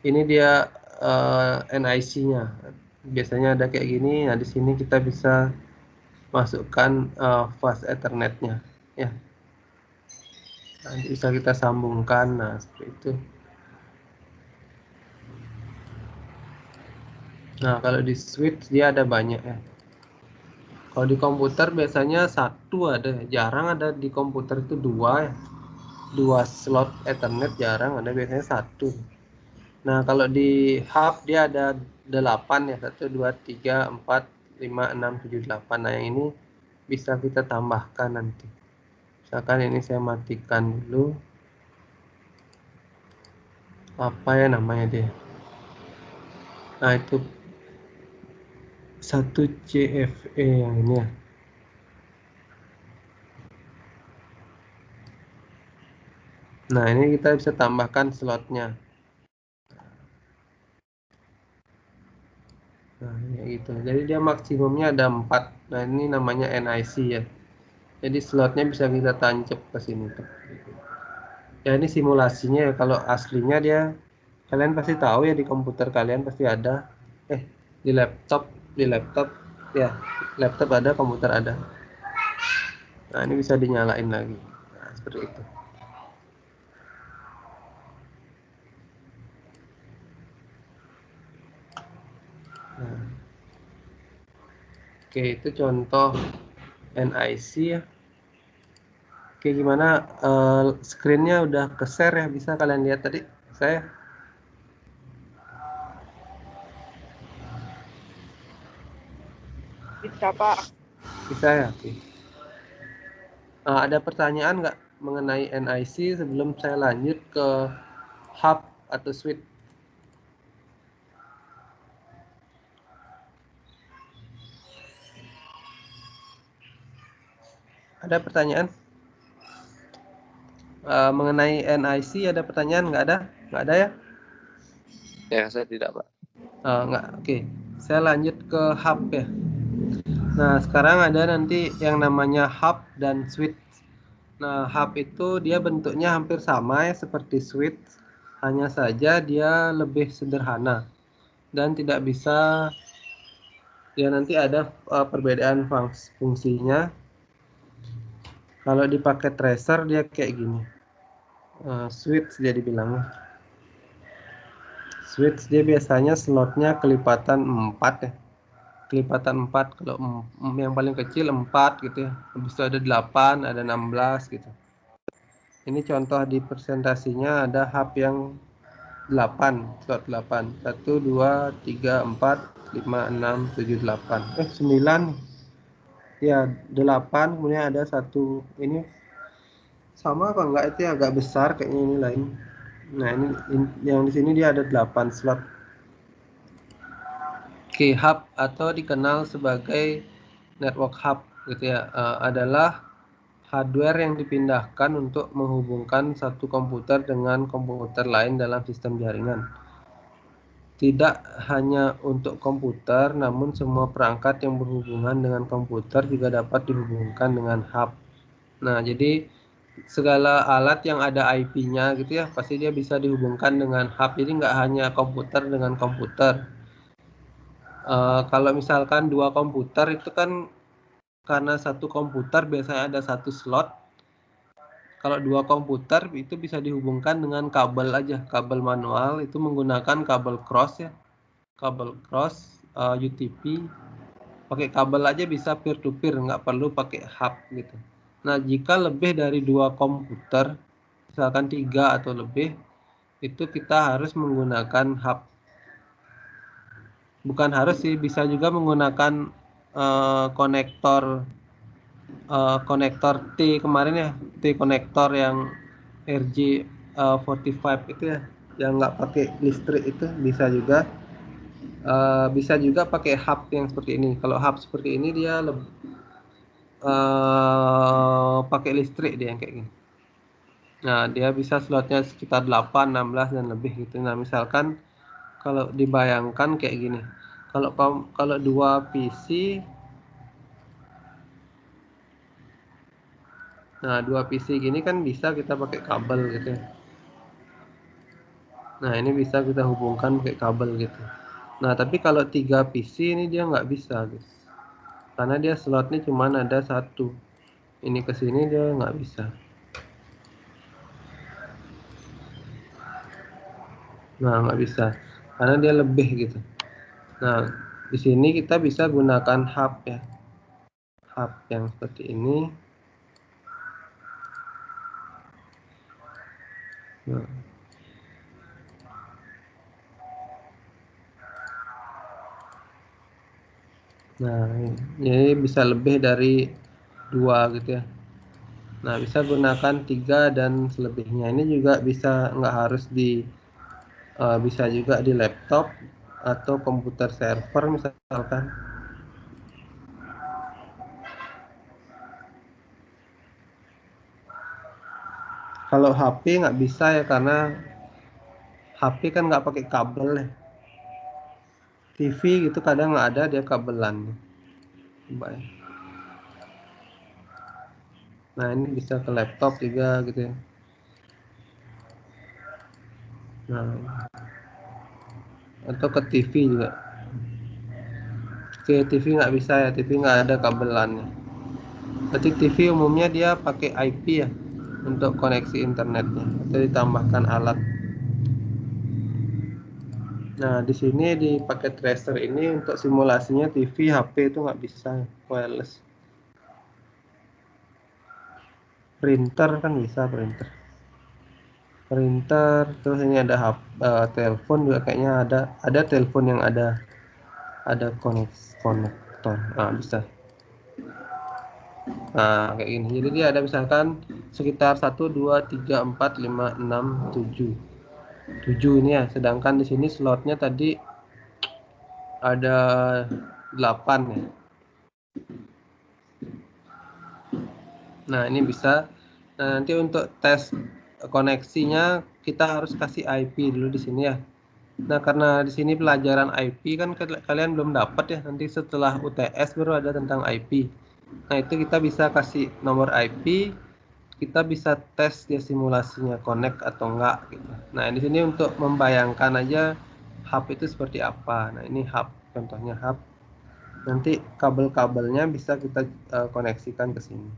Speaker 1: Ini dia NIC-nya. Biasanya ada kayak gini. Nah, di sini kita bisa masukkan fast Ethernet-nya ya. Nanti bisa kita sambungkan. Nah, seperti itu. Nah, kalau di switch dia ada banyak ya. Kalau di komputer biasanya satu ada, jarang ada di komputer itu dua ya. Dua slot Ethernet jarang ada, biasanya satu. Nah, kalau di hub dia ada 8 ya, 1, 2, 3, 4, 5, 6, 7, 8. Nah, yang ini bisa kita tambahkan nanti. Misalkan ini saya matikan dulu. Apa ya namanya dia? Nah, itu 1 CFE yang ini ya. Nah, ini kita bisa tambahkan slotnya. Nah, ya gitu. Jadi dia maksimumnya ada 4. Nah, ini namanya NIC ya. Jadi slotnya bisa kita tancap ke sini tuh. Ya, ini simulasinya ya. Kalau aslinya dia kalian pasti tahu ya, di komputer kalian pasti ada. Di laptop ya. Laptop ada, komputer ada. Nah, ini bisa dinyalain lagi. Nah, seperti itu. Nah, oke, itu contoh NIC ya. Oke, gimana screen-nya udah ke share ya, bisa kalian lihat tadi saya?
Speaker 2: Bisa, Pak.
Speaker 1: Bisa ya, oke. Ada pertanyaan nggak mengenai NIC sebelum saya lanjut ke hub atau suite? Ada pertanyaan? Mengenai NIC ada pertanyaan? Nggak ada? Nggak ada ya?
Speaker 3: Ya, saya tidak, Pak.
Speaker 1: Nggak. Oke. Saya lanjut ke hub ya. Nah, sekarang ada nanti yang namanya hub dan switch. Nah, hub itu dia bentuknya hampir sama ya seperti switch, hanya saja dia lebih sederhana dan tidak bisa, ya nanti ada perbedaan fungsinya. Kalau dipakai tracer dia kayak gini, switch dia dibilang. Switch dia biasanya slotnya kelipatan 4 ya. Kelipatan 4, kalau yang paling kecil 4 gitu ya. Habis itu ada 8, ada 16 gitu. Ini contoh di presentasinya ada hub yang 8, slot 8. 1, 2, 3, 4, 5, 6, 7, 8. 9. Ya, 8, kemudian ada satu. Ini sama apa enggak? Itu agak besar kayaknya, ini lain. Nah, ini yang di sini dia ada 8 slot. Key hub atau dikenal sebagai network hub gitu ya, adalah hardware yang dipindahkan untuk menghubungkan satu komputer dengan komputer lain dalam sistem jaringan. Tidak hanya untuk komputer, namun semua perangkat yang berhubungan dengan komputer juga dapat dihubungkan dengan hub. Nah, jadi segala alat yang ada IP-nya gitu ya, pasti dia bisa dihubungkan dengan hub. Jadi nggak hanya komputer dengan komputer. Kalau misalkan 2 komputer itu kan, karena satu komputer biasanya ada satu slot. Kalau 2 komputer itu bisa dihubungkan dengan kabel aja, kabel manual itu menggunakan kabel cross ya. Kabel cross, UTP, pakai kabel aja bisa peer to peer, nggak perlu pakai hub gitu. Nah, jika lebih dari 2 komputer, misalkan 3 atau lebih, itu kita harus menggunakan hub. Bukan harus sih, bisa juga menggunakan konektor T kemarin ya, T konektor yang RJ45 itu ya, yang nggak pakai listrik, itu bisa juga. Bisa juga pakai hub yang seperti ini. Kalau hub seperti ini dia pakai listrik dia yang kayak gini. Nah, dia bisa slotnya sekitar 8, 16 dan lebih gitu. Nah, misalkan kalau dibayangkan kayak gini. Kalau 2 PC, nah 2 PC gini kan bisa kita pakai kabel gitu ya. Nah, ini bisa kita hubungkan pakai kabel gitu. Nah, tapi kalau 3 PC ini dia nggak bisa guys. Karena dia slotnya cuma ada 1. Ini ke sini dia nggak bisa. Nah, nggak bisa. Karena dia lebih gitu. Nah, di sini kita bisa gunakan hub ya. Hub yang seperti ini. Nah, ini bisa lebih dari 2 gitu ya. Nah, bisa gunakan 3 dan selebihnya. Ini juga bisa, nggak harus bisa juga di laptop atau komputer server misalkan. Kalau HP nggak bisa ya, karena HP kan nggak pakai kabel ya. TV gitu kadang nggak ada dia kabelan. Coba ya. Nah, ini bisa ke laptop juga gitu ya. Nah, atau ke TV juga. Oke, TV nggak bisa ya, TV nggak ada kabelannya. Berarti TV umumnya dia pakai IP ya untuk koneksi internetnya, atau ditambahkan alat. Nah, di sini di paket tracer ini untuk simulasinya TV, HP itu nggak bisa wireless. Printer kan bisa, printer. Terus ini ada telepon juga, kayaknya ada telepon yang ada konektor. Nah, bisa. Nah, kayak gini. Jadi dia ada misalkan sekitar 1, 2, 3, 4, 5, 6, 7 ini ya. Sedangkan di sini slotnya tadi ada 8 ya. Nah, ini bisa. Nah, nanti untuk tes koneksinya kita harus kasih IP dulu di sini ya. Nah, karena di sini pelajaran IP kan kalian belum dapat ya. Nanti setelah UTS baru ada tentang IP. Nah, itu kita bisa kasih nomor IP, kita bisa tes dia simulasinya connect atau enggak gitu. Nah, di sini untuk membayangkan aja hub itu seperti apa. Nah, ini hub, contohnya hub. Nanti kabel-kabelnya bisa kita koneksikan ke sini.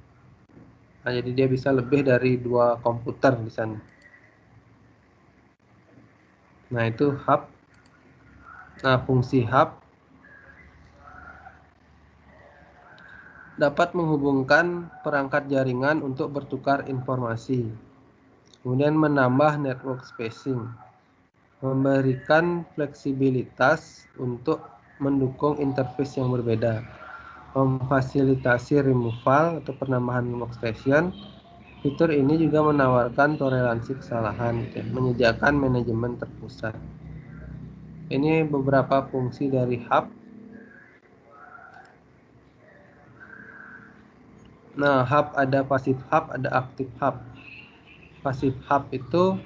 Speaker 1: Nah, jadi dia bisa lebih dari 2 komputer di sana. Nah, itu hub. Nah, fungsi hub dapat menghubungkan perangkat jaringan untuk bertukar informasi. Kemudian menambah network spacing. Memberikan fleksibilitas untuk mendukung interface yang berbeda. Memfasilitasi removal atau penambahan workstation. Fitur ini juga menawarkan toleransi kesalahan, menyediakan manajemen terpusat. Ini beberapa fungsi dari hub. Nah, hub ada passive hub, ada active hub. Passive hub itu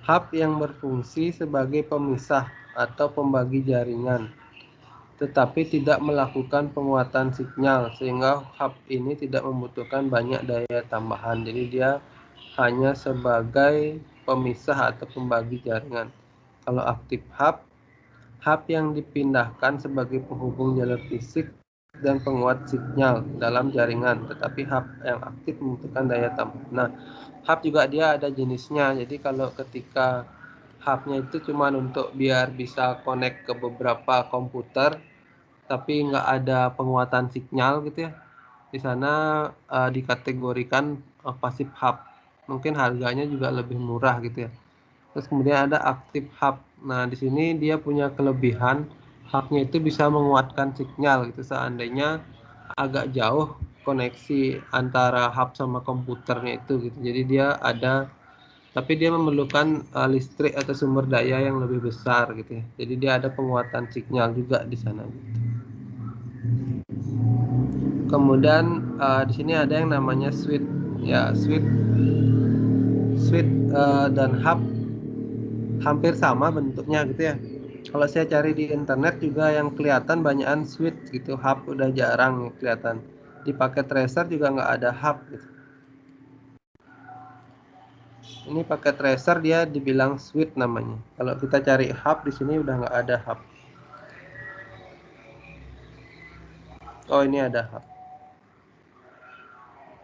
Speaker 1: hub yang berfungsi sebagai pemisah atau pembagi jaringan, tetapi tidak melakukan penguatan sinyal, sehingga hub ini tidak membutuhkan banyak daya tambahan. Jadi dia hanya sebagai pemisah atau pembagi jaringan. Kalau active hub, hub yang dipindahkan sebagai penghubung jalur fisik dan penguat sinyal dalam jaringan, tetapi hub yang aktif membutuhkan daya tambah. Nah, hub juga dia ada jenisnya. Jadi kalau ketika hubnya itu cuma untuk biar bisa connect ke beberapa komputer, tapi nggak ada penguatan sinyal gitu ya. Di sana dikategorikan passive hub. Mungkin harganya juga lebih murah gitu ya. Terus kemudian ada active hub. Nah, di sini dia punya kelebihan, hubnya itu bisa menguatkan sinyal gitu seandainya agak jauh koneksi antara hub sama komputernya itu gitu. Jadi dia ada, tapi dia memerlukan listrik atau sumber daya yang lebih besar gitu ya. Jadi dia ada penguatan sinyal juga di sana gitu. Kemudian di sini ada yang namanya switch ya, switch dan hub hampir sama bentuknya gitu ya. Kalau saya cari di internet juga yang kelihatan banyakan switch gitu, hub udah jarang kelihatan. Di paket tracer juga nggak ada hub gitu. Ini paket tracer dia dibilang switch namanya. Kalau kita cari hub di sini udah nggak ada hub. Oh, ini ada hub.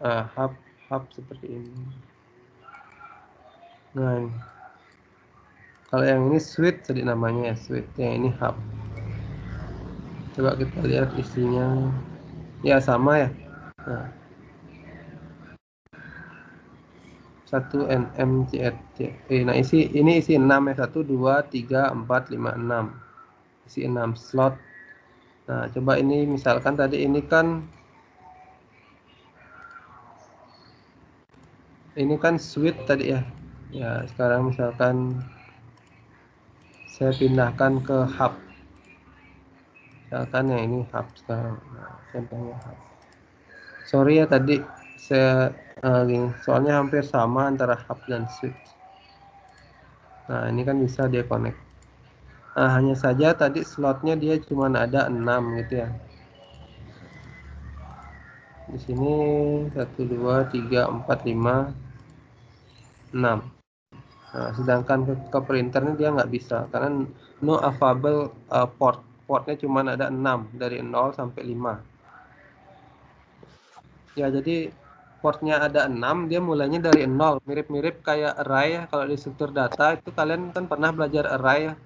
Speaker 1: Nah, hub seperti ini. Nah, ini. Kalau yang ini switch tadi namanya ya, switch. Yang ini hub. Coba kita lihat isinya. Ya sama ya. Nah, 1 NMCSC. Nah, ini isi 6 ya. 1 2 3 4 5 6. Isi 6 slot. Nah, coba ini misalkan tadi ini kan switch tadi ya. Ya, sekarang misalkan saya pindahkan ke hub. Misalkan yang ini hub sekarang. Nah, contohnya hub. Sorry ya tadi saya gini, soalnya hampir sama antara hub dan switch. Nah, ini kan bisa dia connect. Nah, hanya saja tadi slotnya dia cuma ada 6 gitu ya. Di sini 1 2 3 4 5 6. Nah, sedangkan ke printernya dia nggak bisa karena no available portnya cuma ada 6 dari 0 sampai 5. Ya, jadi portnya ada 6, dia mulainya dari 0, mirip-mirip kayak array ya. Kalau di struktur data itu kalian kan pernah belajar array ya.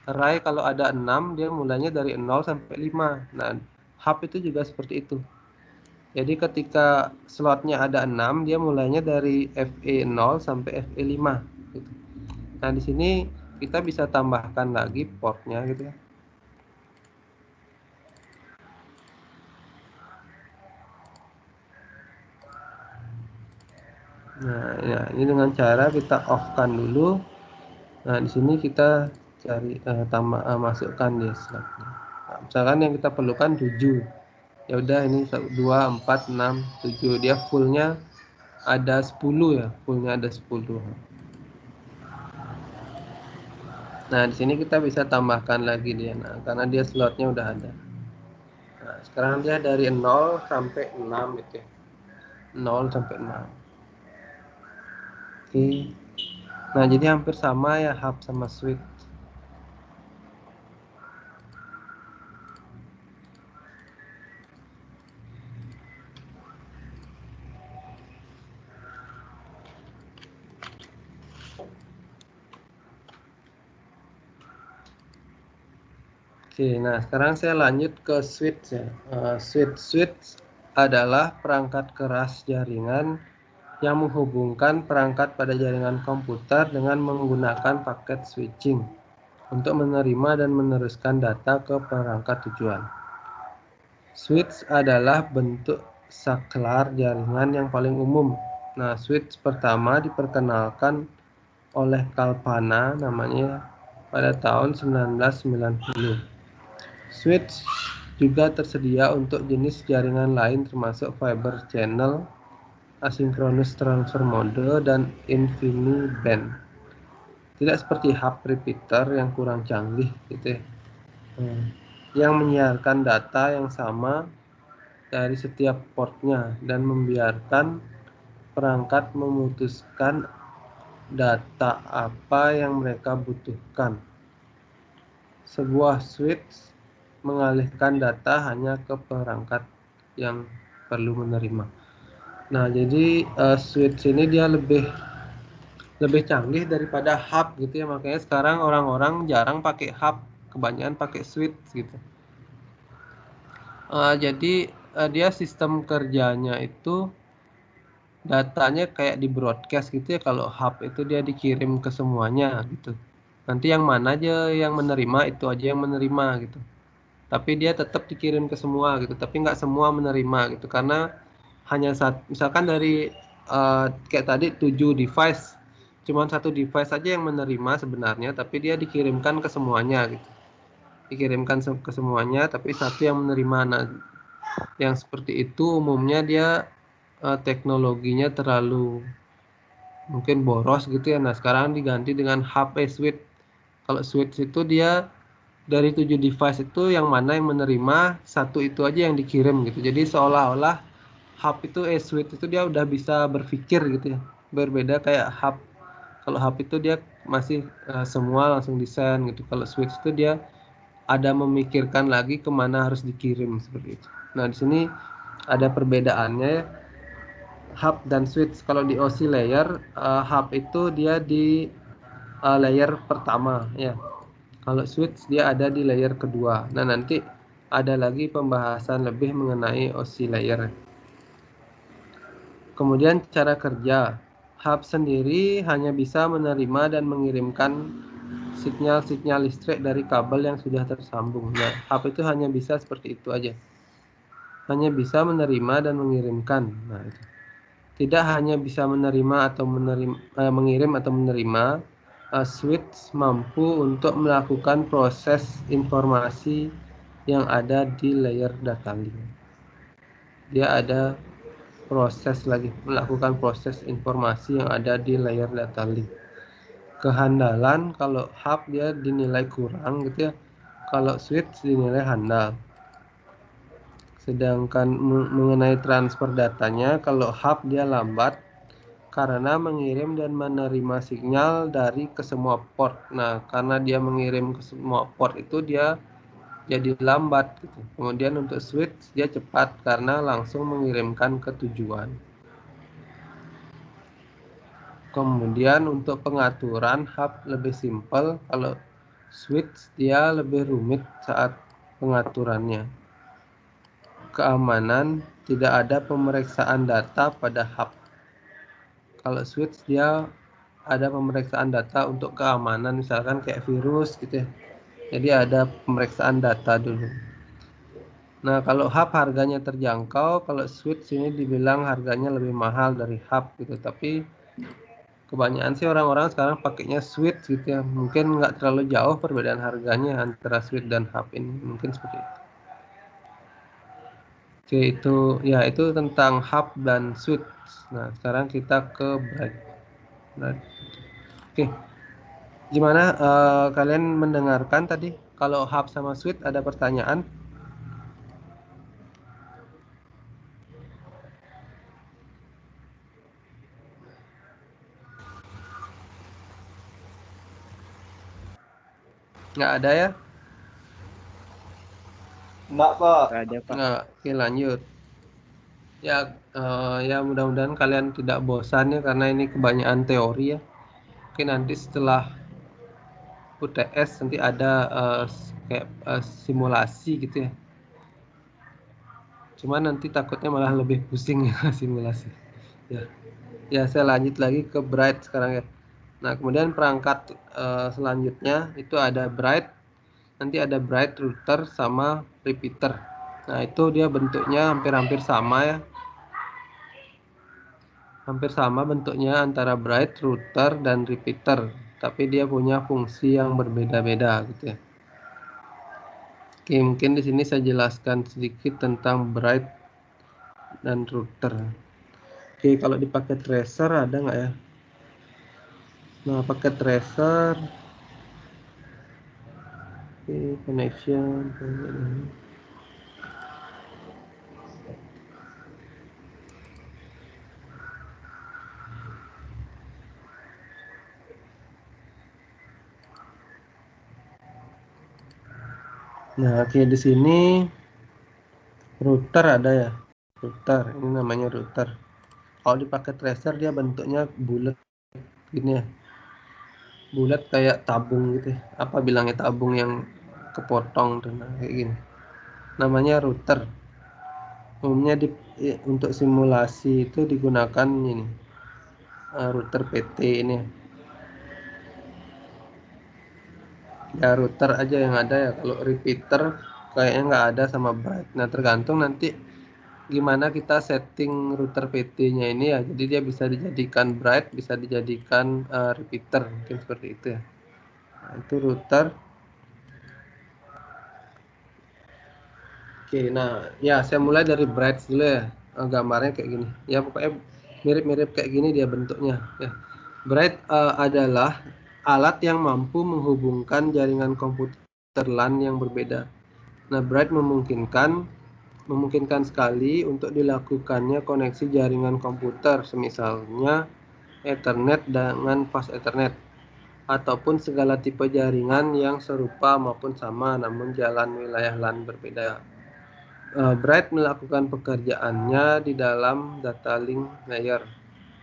Speaker 1: Array kalau ada 6 dia mulainya dari 0 sampai 5. Nah, hub itu juga seperti itu. Jadi ketika slotnya ada 6, dia mulainya dari FE0 sampai FE5 gitu. Nah, di sini kita bisa tambahkan lagi portnya gitu ya. Nah, ya, ini dengan cara kita off-kan dulu. Nah, di sini kita cari masukkan di slotnya. Nah, misalkan yang kita perlukan 7. Ya udah ini 2, 4, 6, 7. Dia fullnya ada 10 ya, fullnya ada 10. Nah, di sini kita bisa tambahkan lagi dia, nah, karena dia slotnya udah ada. Nah, sekarang dia dari 0 sampai 6 gitu ya. 0 sampai 6. Oke. Nah, jadi hampir sama ya hub sama switch. Oke, nah sekarang saya lanjut ke switch ya. Switch adalah perangkat keras jaringan yang menghubungkan perangkat pada jaringan komputer dengan menggunakan paket switching untuk menerima dan meneruskan data ke perangkat tujuan. Switch adalah bentuk saklar jaringan yang paling umum. Nah, switch pertama diperkenalkan oleh Kalpana namanya pada tahun 1990. Switch juga tersedia untuk jenis jaringan lain termasuk fiber channel, asynchronous transfer mode, dan InfiniBand. Tidak seperti hub repeater yang kurang canggih gitu ya. Yang menyiarkan data yang sama dari setiap portnya dan membiarkan perangkat memutuskan data apa yang mereka butuhkan. Sebuah switch mengalihkan data hanya ke perangkat yang perlu menerima. Nah, jadi switch ini dia lebih canggih daripada hub gitu ya. Makanya sekarang orang-orang jarang pakai hub, kebanyakan pakai switch gitu. Jadi dia sistem kerjanya itu datanya kayak di broadcast gitu ya. Kalau hub itu dia dikirim ke semuanya gitu. Nanti yang mana aja yang menerima itu aja yang menerima gitu. Tapi dia tetap dikirim ke semua gitu, tapi nggak semua menerima gitu, karena hanya misalkan dari kayak tadi 7 device, cuma 1 device aja yang menerima sebenarnya, tapi dia dikirimkan ke semuanya gitu, dikirimkan ke semuanya, tapi satu yang menerima. Nah, yang seperti itu umumnya dia teknologinya terlalu mungkin boros gitu ya. Nah, sekarang diganti dengan HP switch. Kalau switch itu dia dari 7 device itu yang mana yang menerima, satu itu aja yang dikirim gitu. Jadi seolah-olah hub itu switch itu dia udah bisa berpikir gitu ya. Berbeda kayak hub. Kalau hub itu dia masih semua langsung desain gitu. Kalau switch itu dia ada memikirkan lagi kemana harus dikirim seperti itu. Nah, di sini ada perbedaannya ya. Hub dan switch. Kalau di OSI layer, hub itu dia di layer pertama ya. Kalau switch dia ada di layer kedua. Nah, nanti ada lagi pembahasan lebih mengenai OSI layer. Kemudian cara kerja. Hub sendiri hanya bisa menerima dan mengirimkan sinyal-sinyal listrik dari kabel yang sudah tersambung. Nah, hub itu hanya bisa seperti itu aja. Hanya bisa menerima dan mengirimkan. Nah, itu. Tidak hanya bisa menerima atau mengirim atau menerima, switch mampu untuk melakukan proses informasi yang ada di layer data link. Dia ada proses lagi, melakukan proses informasi yang ada di layer data link. Kehandalan, kalau hub dia dinilai kurang gitu ya, kalau switch dinilai handal. Sedangkan mengenai transfer datanya, kalau hub dia lambat karena mengirim dan menerima sinyal dari ke semua port. Nah, karena dia mengirim ke semua port itu dia jadi lambat gitu. Kemudian untuk switch dia cepat karena langsung mengirimkan ke tujuan. Kemudian untuk pengaturan hub lebih simpel, kalau switch dia lebih rumit saat pengaturannya. Keamanan, tidak ada pemeriksaan data pada hub. Kalau switch dia ada pemeriksaan data untuk keamanan, misalkan kayak virus gitu ya. Jadi ada pemeriksaan data dulu. Nah, kalau hub harganya terjangkau, kalau switch ini dibilang harganya lebih mahal dari hub gitu. Tapi kebanyakan sih orang-orang sekarang pakainya switch gitu ya. Mungkin nggak terlalu jauh perbedaan harganya antara switch dan hub ini. Mungkin seperti itu. Oke, itu tentang hub dan switch. Nah, sekarang kita ke bright. Oke, gimana kalian mendengarkan tadi? Kalau hub sama switch ada pertanyaan? Nggak ada ya?
Speaker 5: Enggak, Pak.
Speaker 2: Nggak ada, Pak.
Speaker 1: Nggak. Oke, lanjut. Ya mudah-mudahan kalian tidak bosan ya, karena ini kebanyakan teori ya. Oke, nanti setelah UTS nanti ada kayak simulasi gitu ya. Cuman nanti takutnya malah lebih pusing ya simulasi. Ya, saya lanjut lagi ke bright sekarang ya. Nah, kemudian perangkat selanjutnya itu ada bright. Nanti ada bright, router, sama repeater. Nah, itu dia bentuknya hampir-hampir sama ya. Hampir sama bentuknya antara bright, router, dan repeater. Tapi dia punya fungsi yang berbeda-beda gitu ya. Oke, mungkin di sini saya jelaskan sedikit tentang bright dan router. Oke, kalau di paket tracer ada nggak ya? Nah, paket tracer, oke, connection. Nah, oke, di sini router ada ya. Router, ini namanya router. Kalau di paket tracer dia bentuknya bulat gini ya. Bulat kayak tabung gitu ya. Apa bilangnya, tabung yang kepotong tuh, nah, kayak gini. Namanya router. Umumnya untuk simulasi itu digunakan ini router PT ini ya. Router aja yang ada ya. Kalau repeater kayaknya nggak ada sama bright. Nah, tergantung nanti gimana kita setting router PT-nya ini ya. Jadi dia bisa dijadikan bright, bisa dijadikan repeater, mungkin seperti itu ya. Nah, itu router. Oke, nah ya saya mulai dari bright dulu ya. Gambarnya kayak gini ya, pokoknya mirip-mirip kayak gini dia bentuknya ya. Bright adalah alat yang mampu menghubungkan jaringan komputer LAN yang berbeda. Nah, bright memungkinkan sekali untuk dilakukannya koneksi jaringan komputer, semisalnya Ethernet dengan fast Ethernet, ataupun segala tipe jaringan yang serupa maupun sama namun jalan wilayah LAN berbeda. Bright melakukan pekerjaannya di dalam data link layer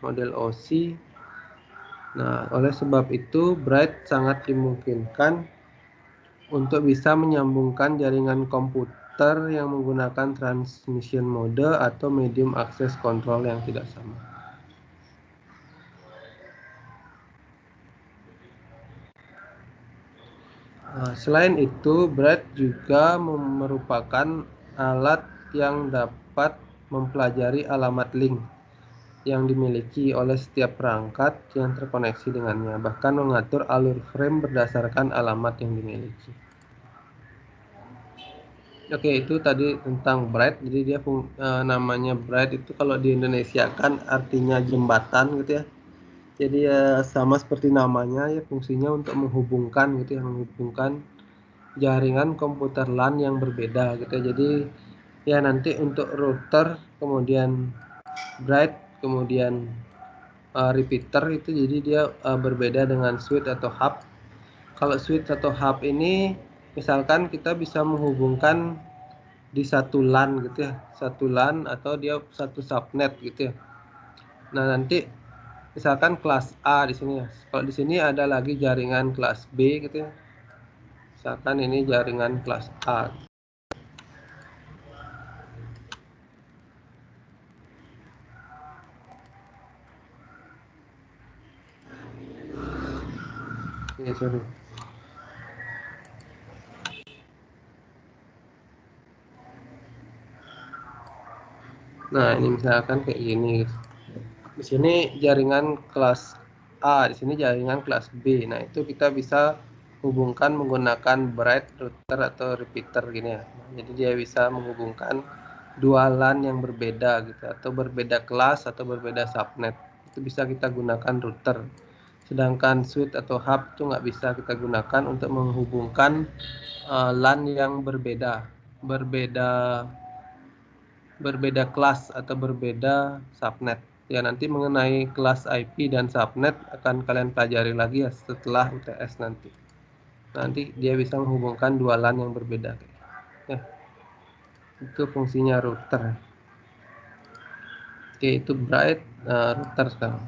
Speaker 1: model OSI. Nah, oleh sebab itu Bright sangat dimungkinkan untuk bisa menyambungkan jaringan komputer yang menggunakan transmission mode atau medium access control yang tidak sama. Selain itu, Bright juga merupakan alat yang dapat mempelajari alamat link yang dimiliki oleh setiap perangkat yang terkoneksi dengannya, bahkan mengatur alur frame berdasarkan alamat yang dimiliki. Oke, itu tadi tentang bright. Jadi dia namanya bright itu kalau di Indonesia kan artinya jembatan gitu ya. Jadi ya sama seperti namanya ya, fungsinya untuk menghubungkan gitu ya, menghubungkan jaringan komputer LAN yang berbeda gitu ya. Jadi ya nanti untuk router, kemudian bright, kemudian repeater itu jadi dia berbeda dengan switch atau hub. Kalau switch atau hub ini misalkan kita bisa menghubungkan di satu LAN gitu ya, satu LAN atau dia satu subnet gitu ya. Nah, nanti misalkan kelas A di sini ya. Kalau di sini ada lagi jaringan kelas B gitu ya. Misalkan ini jaringan kelas A. Oke, sorry. Nah, ini misalkan kayak gini. Di sini jaringan kelas A, di sini jaringan kelas B. Nah, itu kita bisa hubungkan menggunakan bright, router, atau repeater gini ya. Jadi dia bisa menghubungkan dua LAN yang berbeda gitu, atau berbeda kelas atau berbeda subnet, itu bisa kita gunakan router. Sedangkan switch atau hub itu nggak bisa kita gunakan untuk menghubungkan LAN yang berbeda kelas atau berbeda subnet. Ya, nanti mengenai kelas IP dan subnet akan kalian pelajari lagi ya setelah UTS nanti. Nanti dia bisa menghubungkan dua LAN yang berbeda. Ya, itu fungsinya router. Oke, itu bright router sekarang.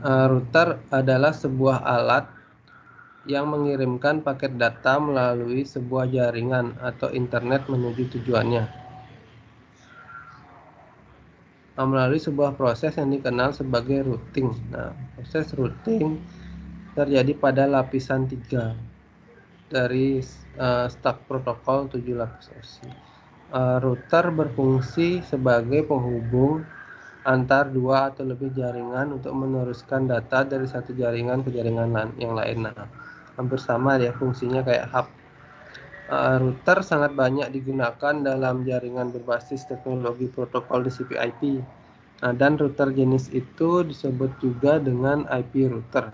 Speaker 1: Router adalah sebuah alat yang mengirimkan paket data melalui sebuah jaringan atau internet menuju tujuannya. Melalui sebuah proses yang dikenal sebagai routing. Nah, proses routing terjadi pada lapisan 3 dari stack protokol 7 lapis OSI. Router berfungsi sebagai penghubung antar dua atau lebih jaringan untuk meneruskan data dari satu jaringan ke jaringan yang lain. Nah, hampir sama ya fungsinya kayak hub. Router sangat banyak digunakan dalam jaringan berbasis teknologi protokol TCP/IP. Nah, dan router jenis itu disebut juga dengan IP router.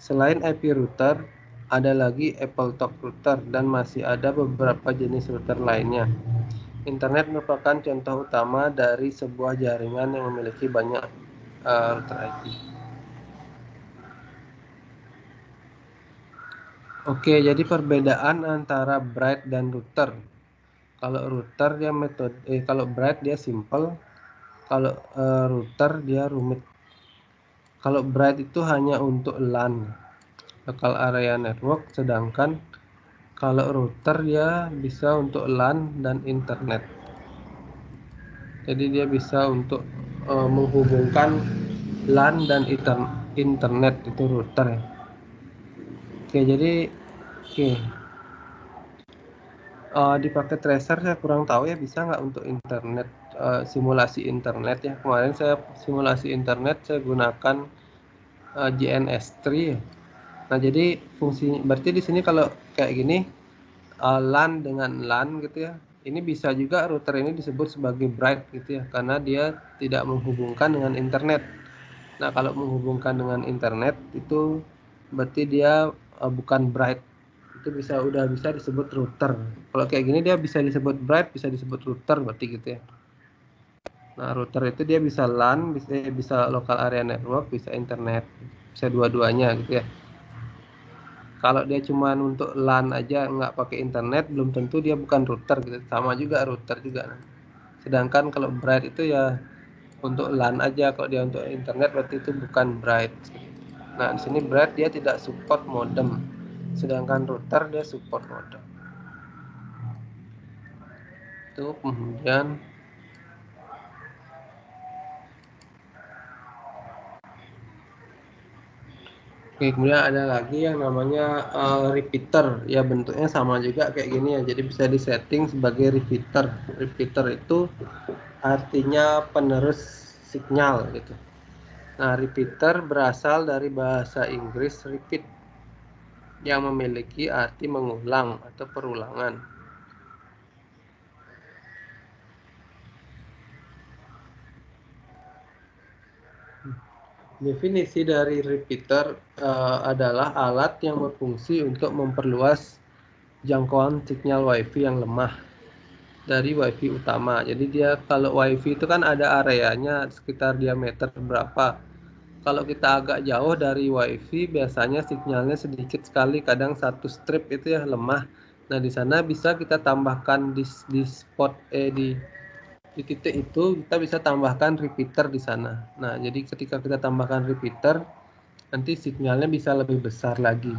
Speaker 1: Selain IP router, ada lagi AppleTalk router dan masih ada beberapa jenis router lainnya. Internet merupakan contoh utama dari sebuah jaringan yang memiliki banyak router IP. Oke, jadi perbedaan antara bright dan router. Kalau router dia kalau bright dia simple, kalau router dia rumit. Kalau bright itu hanya untuk LAN, local area network, sedangkan kalau router dia bisa untuk LAN dan internet. Jadi dia bisa untuk menghubungkan LAN dan internet, itu router ya. Oke, jadi dipakai tracer saya kurang tahu ya, bisa nggak untuk internet, simulasi internet ya. Kemarin saya simulasi internet saya gunakan GNS3 ya. Nah, jadi fungsinya berarti di sini kalau kayak gini LAN dengan LAN gitu ya. Ini bisa juga router ini disebut sebagai bright gitu ya, karena dia tidak menghubungkan dengan internet. Nah, kalau menghubungkan dengan internet itu berarti dia bukan bright. Itu udah bisa disebut router. Kalau kayak gini dia bisa disebut bright, bisa disebut router berarti gitu ya. Nah, router itu dia bisa LAN, bisa local area network, bisa internet, bisa dua-duanya gitu ya. Kalau dia cuma untuk LAN aja nggak pakai internet, belum tentu dia bukan router gitu. Sama juga router juga. Sedangkan kalau bright itu ya untuk LAN aja, kalau dia untuk internet berarti itu bukan bright. Nah, di sini bright dia tidak support modem, sedangkan router dia support modem. Itu kemudian kemudian ada lagi yang namanya repeater. Ya, bentuknya sama juga kayak gini ya. Jadi bisa disetting sebagai repeater. Repeater itu artinya penerus sinyal gitu. Nah, repeater berasal dari bahasa Inggris repeat yang memiliki arti mengulang atau perulangan. Definisi dari repeater adalah alat yang berfungsi untuk memperluas jangkauan sinyal WiFi yang lemah dari WiFi utama. Jadi dia kalau WiFi itu kan ada areanya sekitar diameter berapa. Kalau kita agak jauh dari WiFi biasanya sinyalnya sedikit sekali, kadang satu strip itu ya lemah. Nah, di sana bisa kita tambahkan di spot di titik itu kita bisa tambahkan repeater di sana. Nah, jadi ketika kita tambahkan repeater, nanti sinyalnya bisa lebih besar lagi.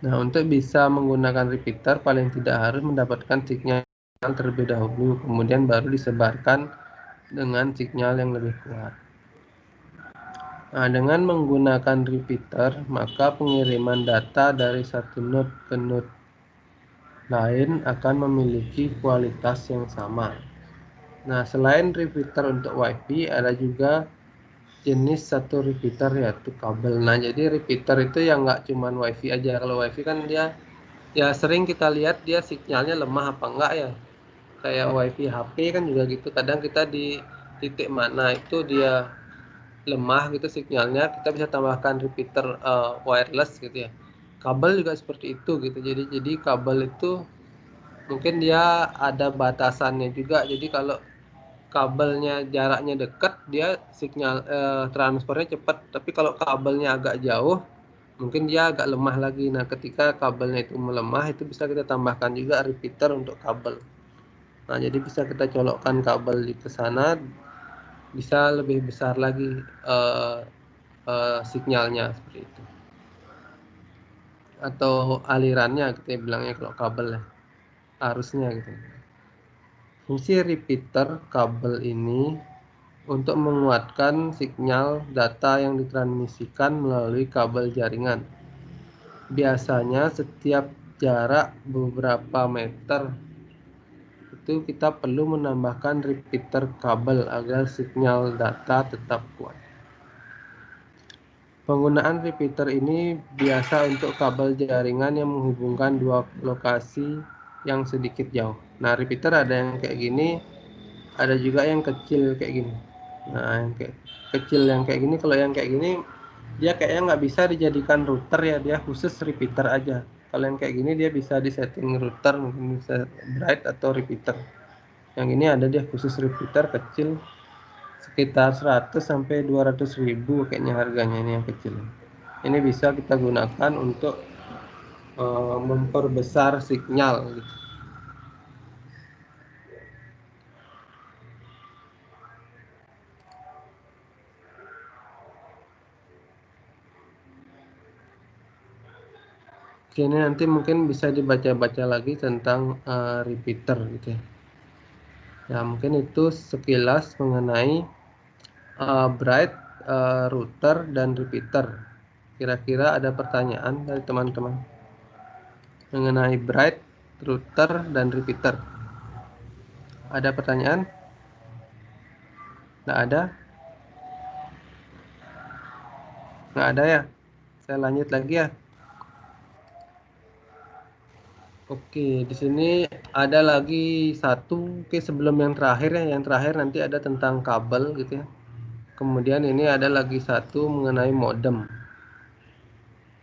Speaker 1: Nah, untuk bisa menggunakan repeater paling tidak harus mendapatkan sinyal terlebih dahulu, kemudian baru disebarkan dengan sinyal yang lebih kuat. Nah, dengan menggunakan repeater, maka pengiriman data dari satu node ke node lain akan memiliki kualitas yang sama. Nah, selain repeater untuk WiFi, ada juga jenis satu repeater yaitu kabel. Nah, jadi repeater itu yang nggak cuma WiFi aja. Kalau WiFi kan dia Ya sering kita lihat dia sinyalnya lemah apa enggak ya. Kayak WiFi HP kan juga gitu. Kadang kita di titik mana itu dia lemah gitu sinyalnya, kita bisa tambahkan repeater wireless gitu ya. Kabel juga seperti itu gitu. Jadi kabel itu mungkin dia ada batasannya juga. Jadi kalau kabelnya jaraknya dekat, dia sinyal transfernya cepat. Tapi kalau kabelnya agak jauh, mungkin dia agak lemah lagi. Nah, ketika kabelnya itu melemah, itu bisa kita tambahkan juga repeater untuk kabel. Nah, jadi bisa kita colokkan kabel di ke sana, bisa lebih besar lagi sinyalnya seperti itu. Atau alirannya kita bilangnya kalau kabel ya, arusnya gitu. Fungsi repeater kabel ini untuk menguatkan sinyal data yang ditransmisikan melalui kabel jaringan. Biasanya setiap jarak beberapa meter itu kita perlu menambahkan repeater kabel agar sinyal data tetap kuat. Penggunaan repeater ini biasa untuk kabel jaringan yang menghubungkan dua lokasi yang sedikit jauh. Nah, repeater ada yang kayak gini, ada juga yang kecil kayak gini. Nah, yang kayak kecil yang kayak gini, kalau yang kayak gini dia kayaknya nggak bisa dijadikan router ya, dia khusus repeater aja. Kalau yang kayak gini dia bisa disetting router, mungkin bisa bright atau repeater. Yang ini ada dia khusus repeater kecil, sekitar 100 sampai 200 ribu kayaknya harganya ini yang kecil. Ini bisa kita gunakan untuk memperbesar sinyal gitu. Oke, ini nanti mungkin bisa dibaca-baca lagi tentang repeater gitu ya. Ya, mungkin itu sekilas mengenai bright, router, dan repeater. Kira-kira ada pertanyaan dari teman-teman mengenai bright, router, dan repeater? Ada pertanyaan? Nggak ada? Nggak ada ya? Saya lanjut lagi ya. Oke, di sini ada lagi satu. Oke, sebelum yang terakhir ya, yang terakhir nanti ada tentang kabel gitu ya. Kemudian ini ada lagi satu mengenai modem.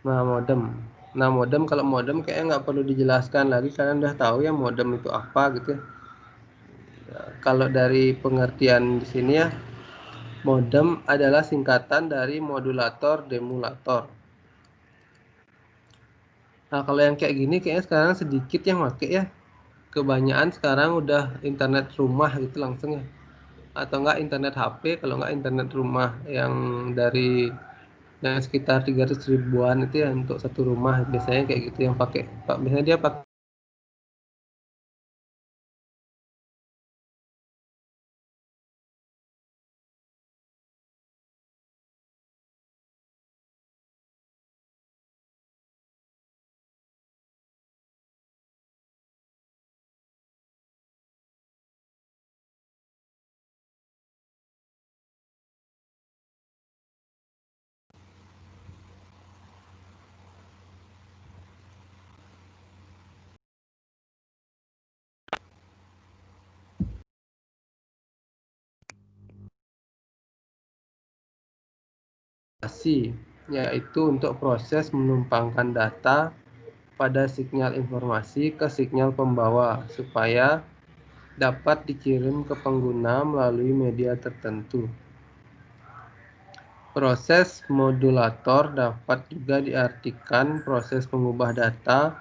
Speaker 1: Nah, modem kalau modem kayaknya nggak perlu dijelaskan lagi, kalian udah tahu ya modem itu apa gitu ya. Kalau dari pengertian di sini ya, modem adalah singkatan dari modulator demulator. Nah, kalau yang kayak gini kayaknya sekarang sedikit yang pakai ya. Kebanyakan sekarang udah internet rumah gitu langsung ya. Atau enggak internet HP, kalau enggak internet rumah yang dari yang sekitar 300 ribuan itu ya untuk satu rumah, biasanya kayak gitu yang pakai. Biasanya dia pakai yaitu untuk proses menumpangkan data pada sinyal informasi ke sinyal pembawa supaya dapat dikirim ke pengguna melalui media tertentu. Proses modulator dapat juga diartikan proses mengubah data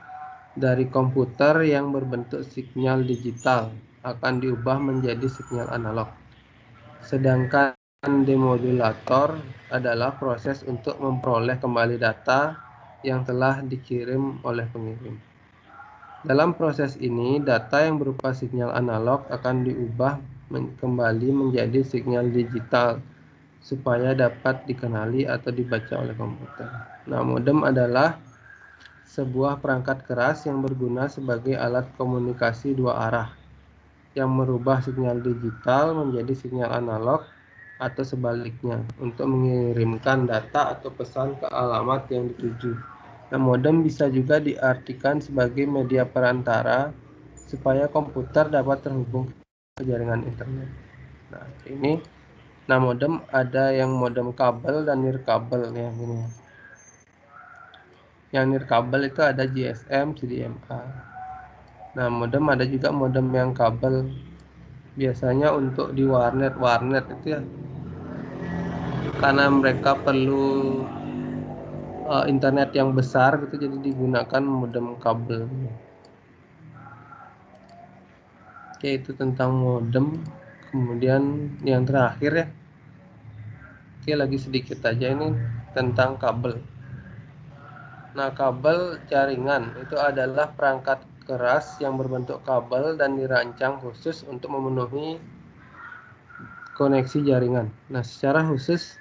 Speaker 1: dari komputer yang berbentuk sinyal digital akan diubah menjadi sinyal analog. Sedangkan demodulator adalah proses untuk memperoleh kembali data yang telah dikirim oleh pengirim. Dalam proses ini, data yang berupa sinyal analog akan diubah kembali menjadi sinyal digital supaya dapat dikenali atau dibaca oleh komputer. Nah, modem adalah sebuah perangkat keras yang berguna sebagai alat komunikasi dua arah yang merubah sinyal digital menjadi sinyal analog atau sebaliknya untuk mengirimkan data atau pesan ke alamat yang dituju. Nah, modem bisa juga diartikan sebagai media perantara supaya komputer dapat terhubung ke jaringan internet. Nah, ini modem ada yang modem kabel dan nirkabel ya ini. Yang nirkabel itu ada GSM, CDMA. Nah, modem ada juga modem yang kabel. Biasanya untuk di warnet itu ya. Karena mereka perlu internet yang besar gitu, jadi digunakan modem kabel. Oke, itu tentang modem. Kemudian yang terakhir ya, oke lagi sedikit aja ini tentang kabel. Nah, kabel jaringan itu adalah perangkat keras yang berbentuk kabel dan dirancang khusus untuk memenuhi koneksi jaringan. Nah, secara khusus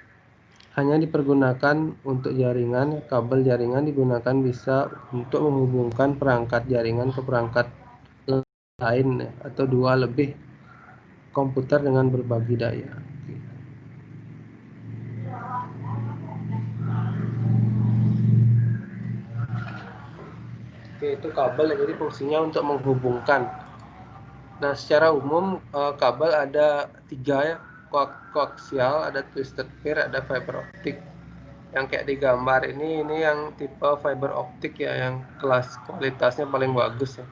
Speaker 1: hanya dipergunakan untuk jaringan. Kabel jaringan digunakan bisa untuk menghubungkan perangkat jaringan ke perangkat lain atau dua lebih komputer dengan berbagi daya. Oke, itu kabel, jadi fungsinya untuk menghubungkan. Nah, secara umum kabel ada 3 ya, koaksial, ada twisted pair, ada fiber optik. Yang kayak di gambar ini yang tipe fiber optik ya, yang kelas kualitasnya paling bagus ya.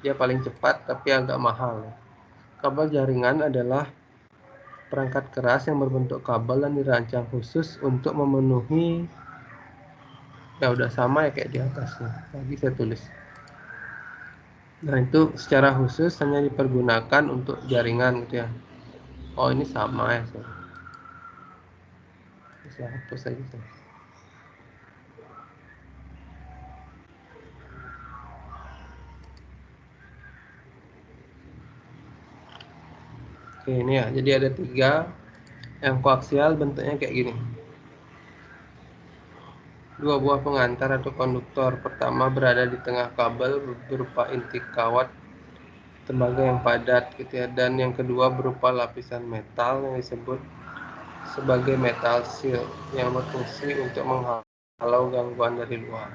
Speaker 1: Dia paling cepat tapi agak mahal. Kabel jaringan adalah perangkat keras yang berbentuk kabel dan dirancang khusus untuk memenuhi, ya udah sama ya kayak di atasnya. Lagi saya tulis. Nah, itu secara khusus hanya dipergunakan untuk jaringan gitu ya. Oh, ini sama ya. Saya hapus aja. Oke, ini ya. Jadi ada 3. Yang koaksial bentuknya kayak gini. 2 buah pengantar atau konduktor. Pertama berada di tengah kabel berupa inti kawat tembaga yang padat gitu ya. Dan yang kedua berupa lapisan metal yang disebut sebagai metal shield yang berfungsi untuk menghalau gangguan dari luar.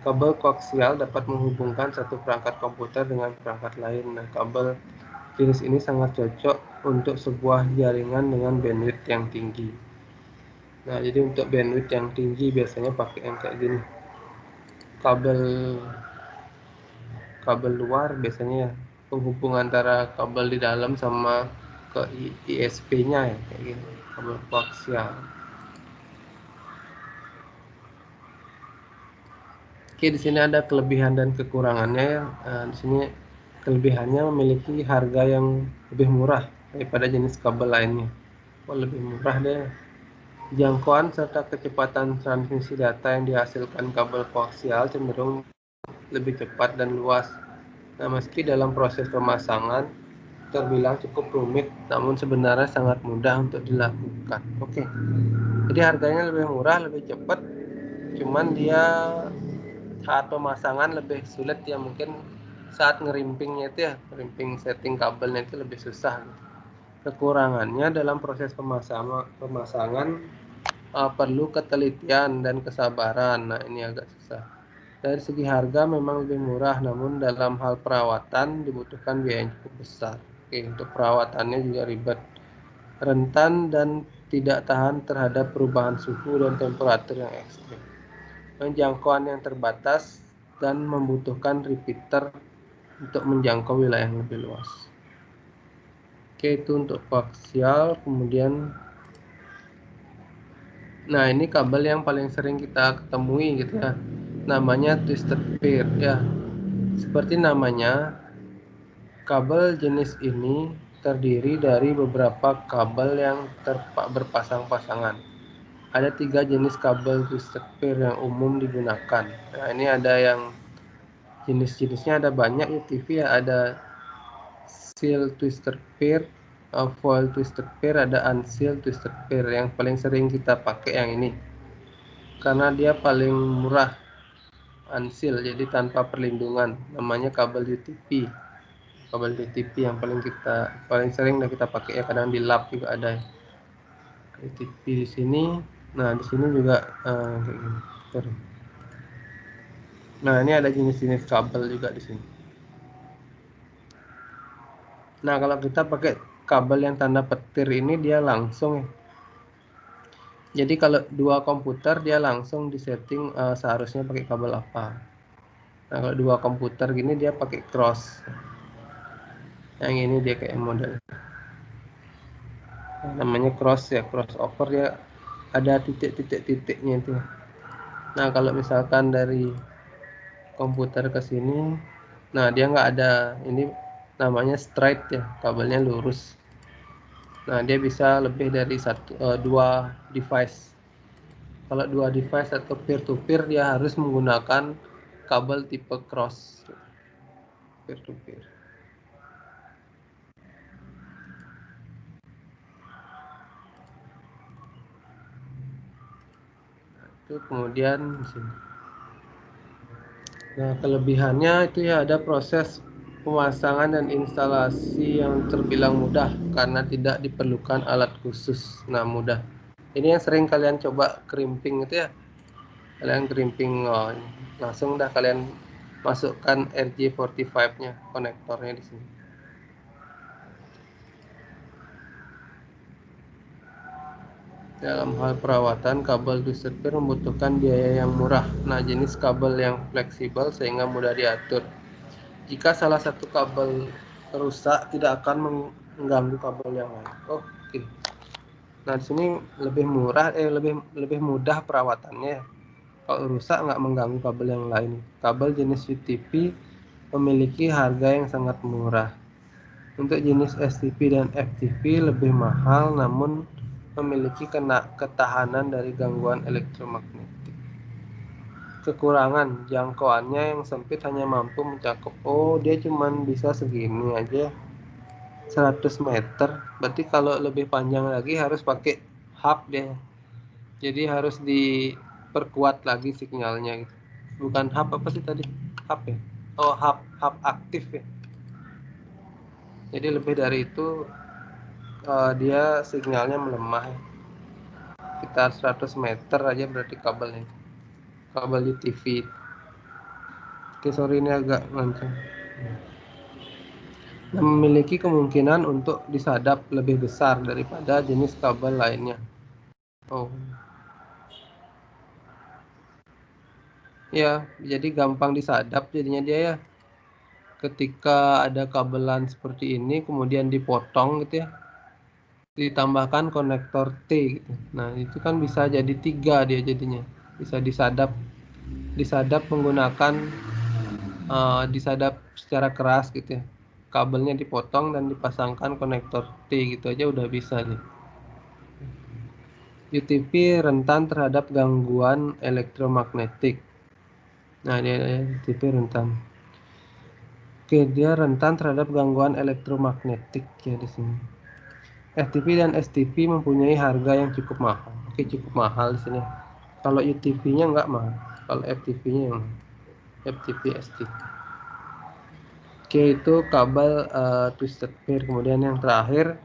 Speaker 1: Kabel koaksial dapat menghubungkan satu perangkat komputer dengan perangkat lain. Nah, kabel jenis ini sangat cocok untuk sebuah jaringan dengan bandwidth yang tinggi. Nah, jadi untuk bandwidth yang tinggi biasanya pakai yang kayak gini. Kabel luar biasanya ya, penghubung antara kabel di dalam sama ke ISP-nya ya kayak gini, kabel koaksial. Oke, di sini ada kelebihan dan kekurangannya ya. Di sini kelebihannya memiliki harga yang lebih murah daripada jenis kabel lainnya. Lebih murah deh. Jangkauan serta kecepatan transmisi data yang dihasilkan kabel koaksial cenderung lebih cepat dan luas. Nah, meski dalam proses pemasangan terbilang cukup rumit, namun sebenarnya sangat mudah untuk dilakukan. Oke, jadi harganya lebih murah, lebih cepat, cuman dia saat pemasangan lebih sulit ya, mungkin saat ngerimpingnya itu ya, ngerimping setting kabelnya itu lebih susah. Kekurangannya dalam proses pemasangan perlu ketelitian dan kesabaran. Nah, ini agak susah. Dari segi harga memang lebih murah, namun dalam hal perawatan dibutuhkan biaya yang cukup besar. Oke, untuk perawatannya juga ribet, rentan dan tidak tahan terhadap perubahan suhu dan temperatur yang ekstrim. Jangkauan yang terbatas dan membutuhkan repeater untuk menjangkau wilayah yang lebih luas. Oke, itu untuk koaksial. Kemudian, nah ini kabel yang paling sering kita ketemui gitu ya, namanya twisted pair ya. Seperti namanya, kabel jenis ini terdiri dari beberapa kabel yang berpasang-pasangan. Ada 3 jenis kabel twisted pair yang umum digunakan. Nah, ini ada yang jenis-jenisnya ada banyak ya, TV ya, ada seal twisted pair, foil twisted pair, ada unsealed twisted pair. Yang paling sering kita pakai yang ini karena dia paling murah, unsealed, jadi tanpa perlindungan, namanya kabel UTP. Kabel UTP yang paling sering kita pakai ya, kadang di lab juga ada UTP di sini. Nah, di sini juga kayak gini. Nah, ini ada jenis-jenis kabel juga di sini. Nah, kalau kita pakai kabel yang tanda petir ini dia langsung. Jadi kalau dua komputer dia langsung disetting seharusnya pakai kabel apa. Nah, kalau dua komputer gini dia pakai cross. Yang ini dia kayak model. Namanya cross ya, crossover ya, ada titik-titiknya itu. Nah, kalau misalkan dari komputer ke sini, nah dia nggak ada, ini namanya straight ya, kabelnya lurus. Nah, dia bisa lebih dari dua device. Kalau dua device atau peer-to-peer dia harus menggunakan kabel tipe cross, peer-to-peer. Itu kemudian di sini. Nah, kelebihannya itu ya ada proses pemasangan dan instalasi yang terbilang mudah karena tidak diperlukan alat khusus. Nah, mudah. Ini yang sering kalian coba crimping itu ya. Kalian crimping, oh, langsung dah kalian masukkan RJ45-nya, konektornya di sini. Dalam hal perawatan, kabel twisted pair membutuhkan biaya yang murah. Nah, jenis kabel yang fleksibel sehingga mudah diatur. Jika salah satu kabel rusak, tidak akan mengganggu kabel yang lain. Oke. Nah, di sini lebih murah, lebih mudah perawatannya. Kalau rusak nggak mengganggu kabel yang lain. Kabel jenis UTP memiliki harga yang sangat murah. Untuk jenis STP dan FTP lebih mahal, namun memiliki ketahanan dari gangguan elektromagnetik. Kekurangan, jangkauannya yang sempit hanya mampu mencakup, dia cuman bisa segini aja, 100 meter. Berarti kalau lebih panjang lagi harus pakai hub deh. Jadi harus diperkuat lagi sinyalnya gitu. Bukan hub apa sih tadi? Hub ya? Oh, hub aktif ya. Jadi lebih dari itu dia sinyalnya melemah. Sekitar 100 meter aja berarti kabelnya. Kabel UTV. Oke, sorry ini agak lancang. Nah, memiliki kemungkinan untuk disadap lebih besar daripada jenis kabel lainnya. Oh. Ya, jadi gampang disadap jadinya dia ya. Ketika ada kabelan seperti ini kemudian dipotong gitu ya. Ditambahkan konektor T gitu. Nah, itu kan bisa jadi 3 dia jadinya. Bisa disadap menggunakan disadap secara keras gitu ya. Kabelnya dipotong dan dipasangkan konektor T gitu aja udah bisa nih. UTP rentan terhadap gangguan elektromagnetik. Nah, dia UTP rentan. Oke, dia rentan terhadap gangguan elektromagnetik ya di sini. FTP dan STP mempunyai harga yang cukup mahal. Oke, cukup mahal di sini. Kalau UTP-nya enggak mahal. Kalau FTP-nya yang FTP STP. Oke, itu kabel twisted pair. Kemudian yang terakhir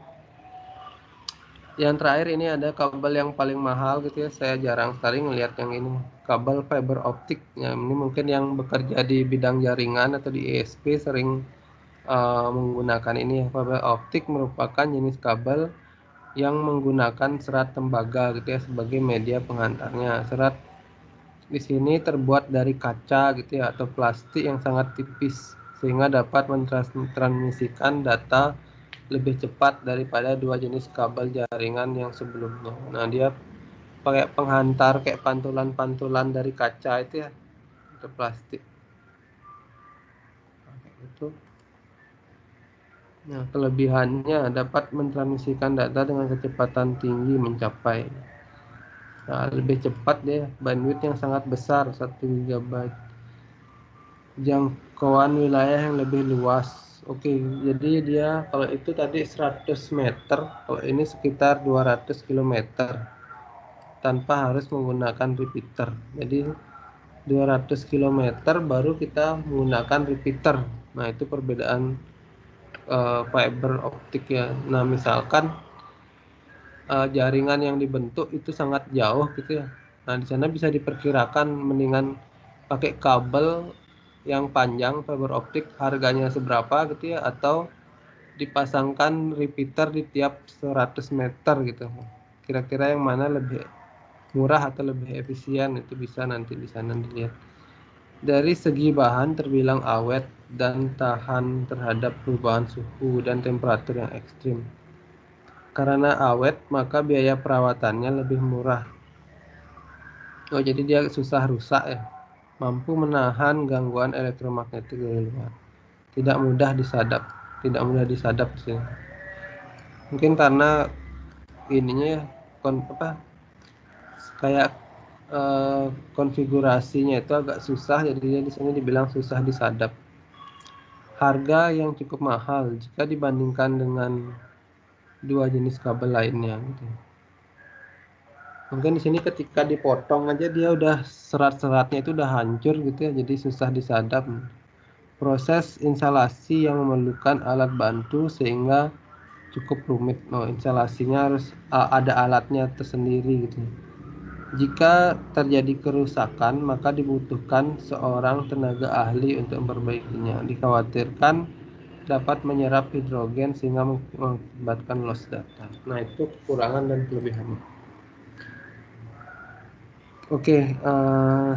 Speaker 1: ini ada kabel yang paling mahal gitu ya. Saya jarang sekali ngelihat yang ini. Kabel fiber optik. Ya, ini mungkin yang bekerja di bidang jaringan atau di ISP sering menggunakan ini. Fiber optik merupakan jenis kabel yang menggunakan serat tembaga gitu ya sebagai media penghantarnya. Serat di sini terbuat dari kaca gitu ya atau plastik yang sangat tipis sehingga dapat mentransmisikan data lebih cepat daripada dua jenis kabel jaringan yang sebelumnya. Nah, dia pakai penghantar kayak pantulan-pantulan dari kaca itu ya atau plastik. Itu. Nah, kelebihannya dapat mentransmisikan data dengan kecepatan tinggi mencapai lebih cepat deh, bandwidth yang sangat besar 1 GB, jangkauan wilayah yang lebih luas. Oke, jadi dia kalau itu tadi 100 meter, kalau ini sekitar 200 km tanpa harus menggunakan repeater. Jadi 200 km baru kita menggunakan repeater. Nah, itu perbedaan fiber optik ya. Nah, misalkan jaringan yang dibentuk itu sangat jauh gitu ya. Nah, di sana bisa diperkirakan mendingan pakai kabel yang panjang fiber optik harganya seberapa gitu ya, atau dipasangkan repeater di tiap 100 meter gitu. Kira-kira yang mana lebih murah atau lebih efisien, itu bisa nanti di sana dilihat. Dari segi bahan terbilang awet dan tahan terhadap perubahan suhu dan temperatur yang ekstrim. Karena awet, maka biaya perawatannya lebih murah. Oh, jadi dia susah rusak ya. Mampu menahan gangguan elektromagnetik dari luar. Tidak mudah disadap. Tidak mudah disadap sih. Mungkin karena ininya ya, kayak konfigurasinya itu agak susah, jadi dia di sini dibilang susah disadap. Harga yang cukup mahal jika dibandingkan dengan dua jenis kabel lainnya gitu. Mungkin di sini ketika dipotong aja dia udah serat-seratnya itu udah hancur gitu ya, jadi susah disadap. Proses instalasi yang memerlukan alat bantu sehingga cukup rumit. Instalasinya harus ada alatnya tersendiri gitu. Jika terjadi kerusakan, maka dibutuhkan seorang tenaga ahli untuk memperbaikinya. Dikhawatirkan dapat menyerap hidrogen sehingga mengakibatkan loss data. Nah, itu kekurangan dan kelebihannya. Oke,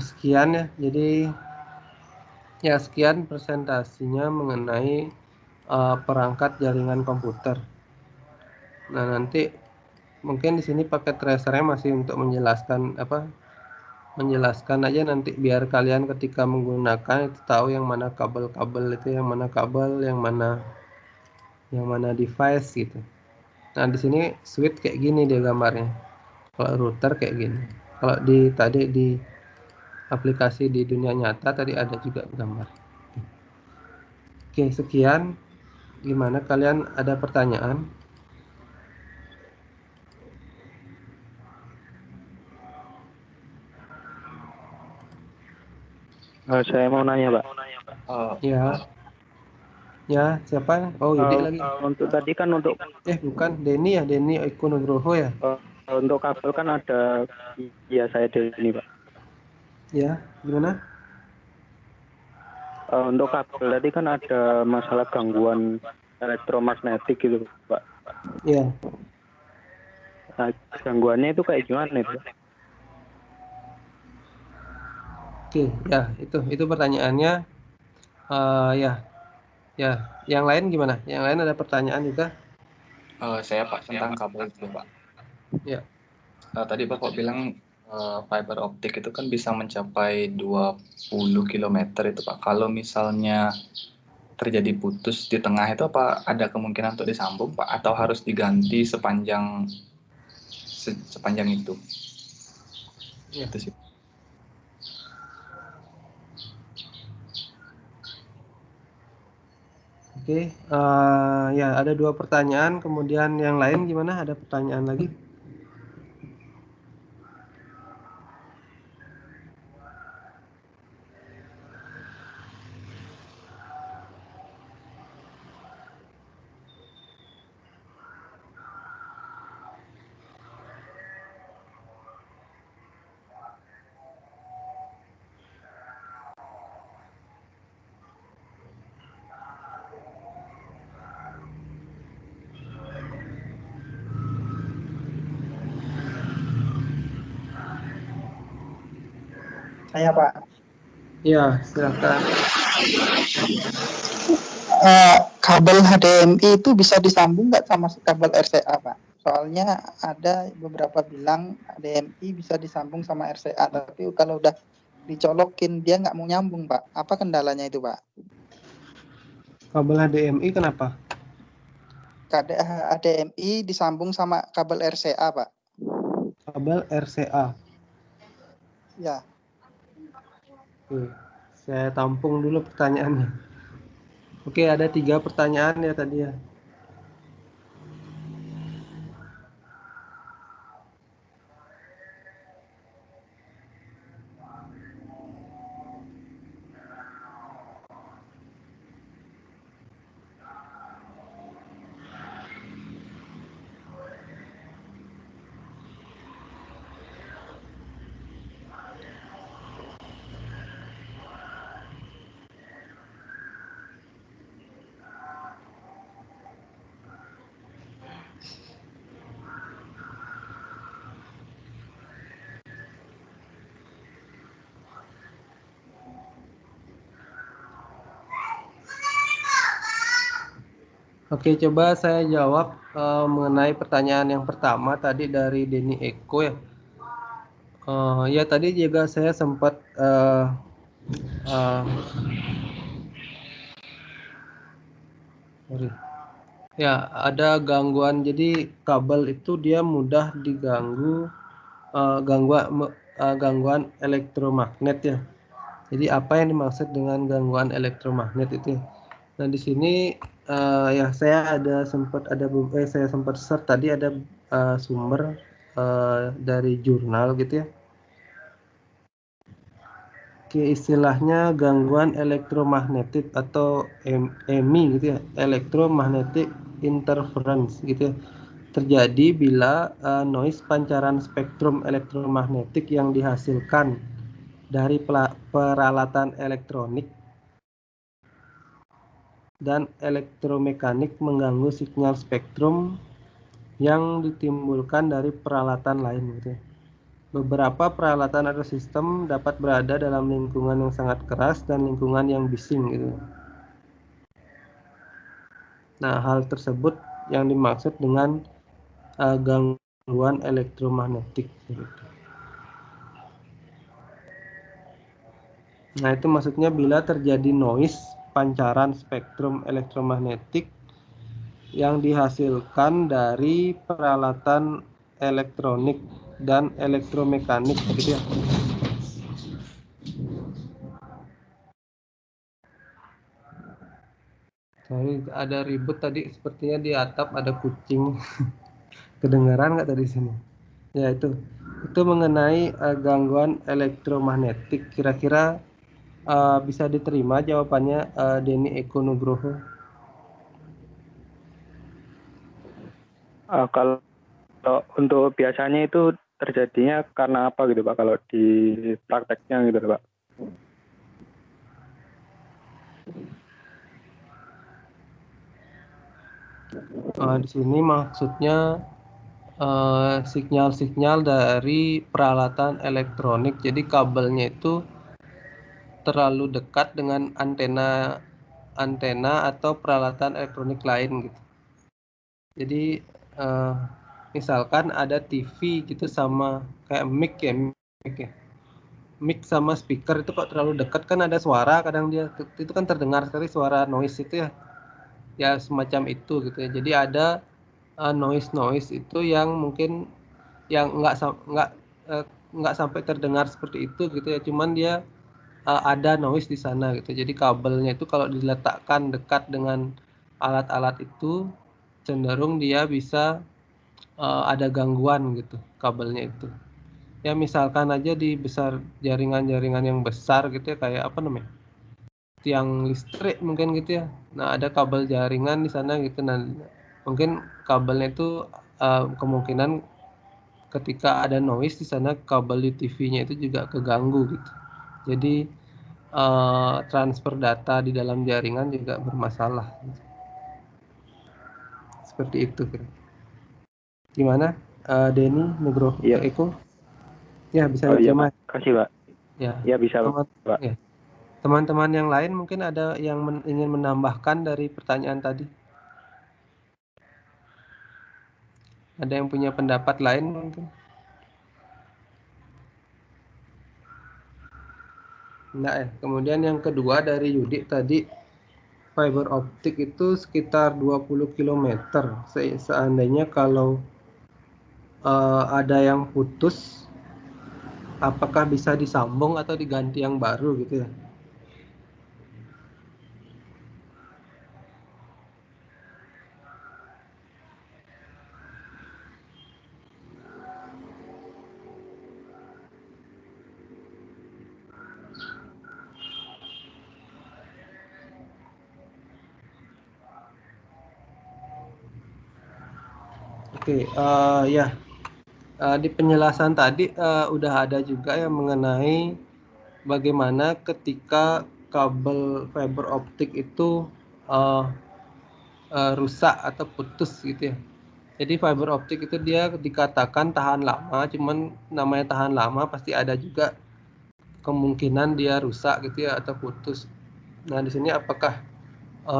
Speaker 1: sekian ya. Jadi ya sekian presentasinya mengenai perangkat jaringan komputer. Nah, nanti mungkin di sini pakai tracernya masih untuk menjelaskan aja nanti biar kalian ketika menggunakan itu tahu yang mana kabel-kabel itu, yang mana device gitu. Nah, di sini switch kayak gini dia gambarnya. Kalau router kayak gini. Kalau tadi di aplikasi di dunia nyata tadi ada juga gambar. Oke, sekian. Gimana kalian, ada pertanyaan?
Speaker 5: Saya mau nanya, Pak.
Speaker 1: Ya. Ya, siapa? Oh, Yudi lagi.
Speaker 5: Untuk tadi kan
Speaker 1: Bukan, Denny ya, Denny Eko Nugroho ya.
Speaker 5: untuk kabel kan ada, ya saya ini, Pak.
Speaker 1: Ya, gimana?
Speaker 5: Untuk kabel tadi kan ada masalah gangguan elektromagnetik gitu, Pak.
Speaker 1: Ya.
Speaker 5: Nah, gangguannya itu kayak gimana itu?
Speaker 1: Oke, ya itu pertanyaannya. Ya, yang lain gimana? Yang lain ada pertanyaan juga?
Speaker 4: Saya Pak tentang kabel itu Pak.
Speaker 1: Ya.
Speaker 4: Tadi Bapak bilang fiber optik itu kan bisa mencapai 20 km itu Pak. Kalau misalnya terjadi putus di tengah itu apa ada kemungkinan untuk disambung Pak, atau harus diganti sepanjang itu?
Speaker 1: Ya.
Speaker 4: Itu sih.
Speaker 1: Oke, ya ada 2 pertanyaan, kemudian yang lain gimana? Ada pertanyaan lagi?
Speaker 6: Saya Pak.
Speaker 1: Ya, silakan.
Speaker 6: Kabel HDMI itu bisa disambung nggak sama kabel RCA Pak? Soalnya ada beberapa bilang HDMI bisa disambung sama RCA, tapi kalau udah dicolokin dia nggak mau nyambung Pak. Apa kendalanya itu Pak?
Speaker 1: Kabel HDMI kenapa?
Speaker 6: HDMI disambung sama kabel RCA Pak.
Speaker 1: Kabel RCA.
Speaker 6: Ya.
Speaker 1: Oke, saya tampung dulu pertanyaannya. Oke, ada 3 pertanyaan ya tadi ya. Oke, coba saya jawab mengenai pertanyaan yang pertama tadi dari Denny Eko ya. Ya tadi juga saya sempat sorry. Ya, ada gangguan. Jadi kabel itu dia mudah diganggu gangguan elektromagnet ya. Jadi apa yang dimaksud dengan gangguan elektromagnet itu? Nah, di sini ya saya sempat search tadi ada sumber dari jurnal gitu ya. Oke, istilahnya gangguan elektromagnetik atau EMI gitu ya, electromagnetic interference gitu ya. Terjadi bila noise pancaran spektrum elektromagnetik yang dihasilkan dari peralatan elektronik dan elektromekanik mengganggu sinyal spektrum yang ditimbulkan dari peralatan lain gitu ya. Beberapa peralatan atau sistem dapat berada dalam lingkungan yang sangat keras dan lingkungan yang bising gitu. Nah, hal tersebut yang dimaksud dengan gangguan elektromagnetik gitu. Nah, itu maksudnya bila terjadi noise pancaran spektrum elektromagnetik yang dihasilkan dari peralatan elektronik dan elektromekanik gitu ya. Sorry, ada ribut tadi, sepertinya di atap ada kucing. Kedengaran nggak tadi sini? Ya itu mengenai gangguan elektromagnetik. Kira-kira bisa diterima jawabannya Denny Eko Nugroho?
Speaker 5: Kalau untuk biasanya itu terjadinya karena apa gitu Pak, kalau di prakteknya gitu Pak?
Speaker 1: Di sini maksudnya sinyal-sinyal dari peralatan elektronik. Jadi kabelnya itu terlalu dekat dengan antena atau peralatan elektronik lain gitu. Jadi misalkan ada TV gitu sama kayak mic ya. Mic sama speaker itu kok terlalu dekat kan ada suara, kadang dia itu kan terdengar sekali suara noise itu ya. Ya semacam itu gitu ya. Jadi ada noise itu yang mungkin yang nggak sampai terdengar seperti itu gitu ya. Cuman dia ada noise di sana gitu. Jadi kabelnya itu kalau diletakkan dekat dengan alat-alat itu cenderung dia bisa ada gangguan gitu kabelnya itu. Ya misalkan aja di besar jaringan-jaringan yang besar gitu ya, kayak apa namanya, tiang listrik mungkin gitu ya. Nah ada kabel jaringan di sana gitu. Nah mungkin kabelnya itu kemungkinan ketika ada noise di sana kabel di TV-nya itu juga keganggu gitu. Jadi transfer data di dalam jaringan juga bermasalah. Seperti itu. Gimana Denny Nugroho Eko? Ya bisa diterima.
Speaker 5: Iya, kasih Pak. Ya bisa Pak.
Speaker 1: Ya. Teman-teman yang lain mungkin ada yang ingin menambahkan dari pertanyaan tadi? Ada yang punya pendapat lain mungkin? Enggak ya. Kemudian yang kedua dari Yudi tadi, fiber optik itu sekitar 20 km. Seandainya kalau ada yang putus, apakah bisa disambung atau diganti yang baru gitu ya? Oke, ya. Di penjelasan tadi udah ada juga yang mengenai bagaimana ketika kabel fiber optik itu rusak atau putus gitu ya. Jadi fiber optik itu dia dikatakan tahan lama, cuman namanya tahan lama pasti ada juga kemungkinan dia rusak gitu ya atau putus. Nah di sini apakah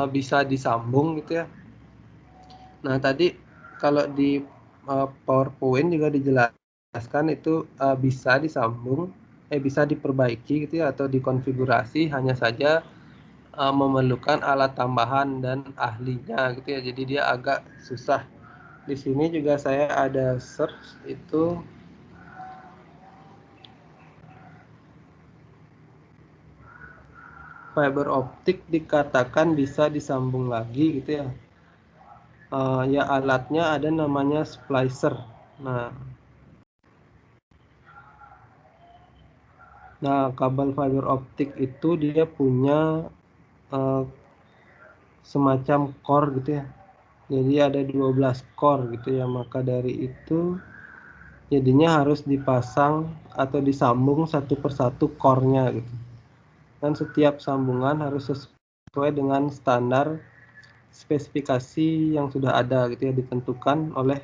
Speaker 1: bisa disambung gitu ya? Nah, tadi kalau di PowerPoint juga dijelaskan itu bisa disambung, bisa diperbaiki gitu ya, atau dikonfigurasi, hanya saja memerlukan alat tambahan dan ahlinya gitu ya. Jadi dia agak susah. Di sini juga saya ada search itu fiber optik dikatakan bisa disambung lagi gitu ya. Ya alatnya ada namanya splicer. Nah, kabel fiber optik itu dia punya semacam core gitu ya. Jadi ada 12 core gitu ya. Maka dari itu jadinya harus dipasang atau disambung satu persatu core-nya gitu. Dan setiap sambungan harus sesuai dengan standar spesifikasi yang sudah ada gitu ya, ditentukan oleh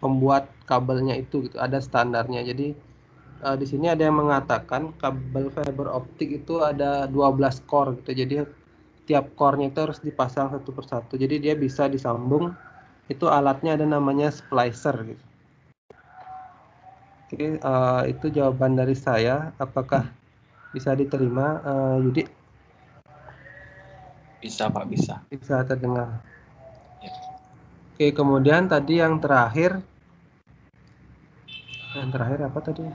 Speaker 1: pembuat kabelnya itu gitu, ada standarnya. Jadi di sini ada yang mengatakan kabel fiber optik itu ada 12 core gitu. Jadi tiap core-nya itu harus dipasang satu persatu. Jadi dia bisa disambung. Itu alatnya ada namanya splicer gitu. Oke, itu jawaban dari saya. Apakah bisa diterima, Yudi?
Speaker 4: Bisa Pak, bisa.
Speaker 1: Bisa terdengar.
Speaker 4: Ya.
Speaker 1: Oke, kemudian tadi yang terakhir apa tadi?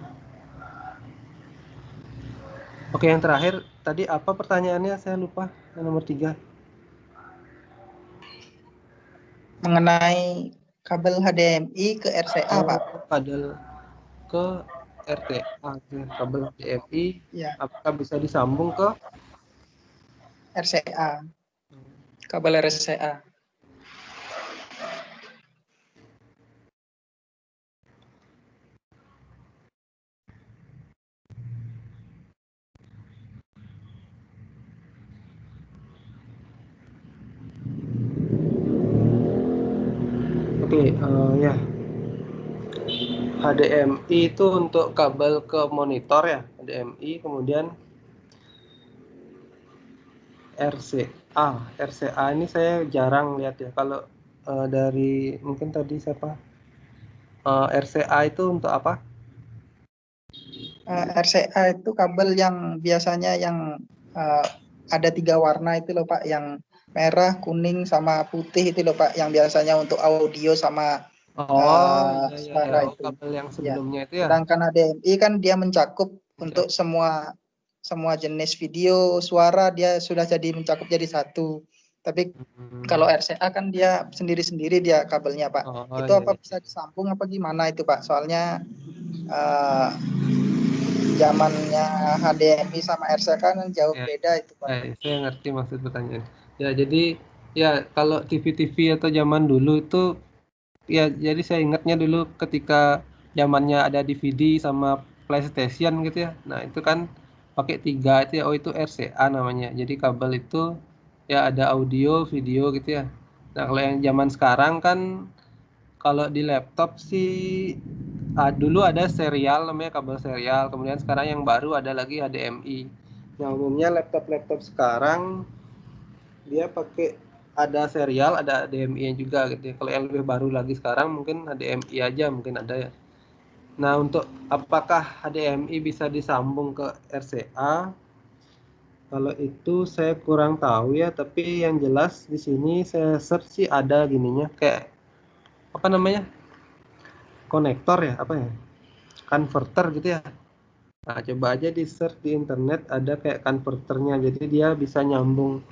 Speaker 1: Oke, yang terakhir tadi apa pertanyaannya? Saya lupa. Yang nomor 3.
Speaker 6: Mengenai kabel HDMI ke RCA, Pak.
Speaker 1: Kabel ke RTA, kabel HDMI,
Speaker 6: Ya,
Speaker 1: apakah bisa disambung ke
Speaker 6: RCA. Kabel RCA.
Speaker 1: Oke, ya. HDMI itu untuk kabel ke monitor ya, HDMI, kemudian RCA ini saya jarang lihat ya. Kalau dari mungkin tadi siapa? RCA itu untuk apa?
Speaker 6: RCA itu kabel yang biasanya yang ada 3 warna itu loh Pak, yang merah, kuning, sama putih itu loh Pak, yang biasanya untuk audio sama suara itu.
Speaker 1: Kabel yang sebelumnya itu ya.
Speaker 6: Sedangkan HDMI kan dia mencakup untuk semua jenis video, suara, dia sudah jadi mencakup jadi satu. Tapi kalau RCA kan dia sendiri-sendiri dia kabelnya Pak. Itu apa bisa disambung apa gimana itu Pak? Soalnya zamannya HDMI sama RCA kan jauh beda itu Pak.
Speaker 1: Saya ngerti maksud pertanyaan. Ya, jadi ya kalau TV-TV atau zaman dulu itu ya, jadi saya ingatnya dulu ketika zamannya ada DVD sama PlayStation gitu ya. Nah, itu kan pakai 3 itu ya. Oh, itu RCA namanya. Jadi kabel itu ya ada audio, video gitu ya. Nah, kalau yang zaman sekarang kan kalau di laptop sih dulu ada serial namanya kabel serial, kemudian sekarang yang baru ada lagi HDMI. Nah, umumnya laptop-laptop sekarang dia pakai ada serial, ada HDMI juga gitu ya. Kalau yang lebih baru lagi sekarang mungkin HDMI aja mungkin ada ya. Nah, untuk apakah HDMI bisa disambung ke RCA? Kalau itu saya kurang tahu ya, tapi yang jelas di sini saya search sih ada gininya, kayak apa namanya? Konektor ya, apa ya? Converter gitu ya. Nah, coba aja di search di internet, ada kayak converternya. Jadi dia bisa nyambung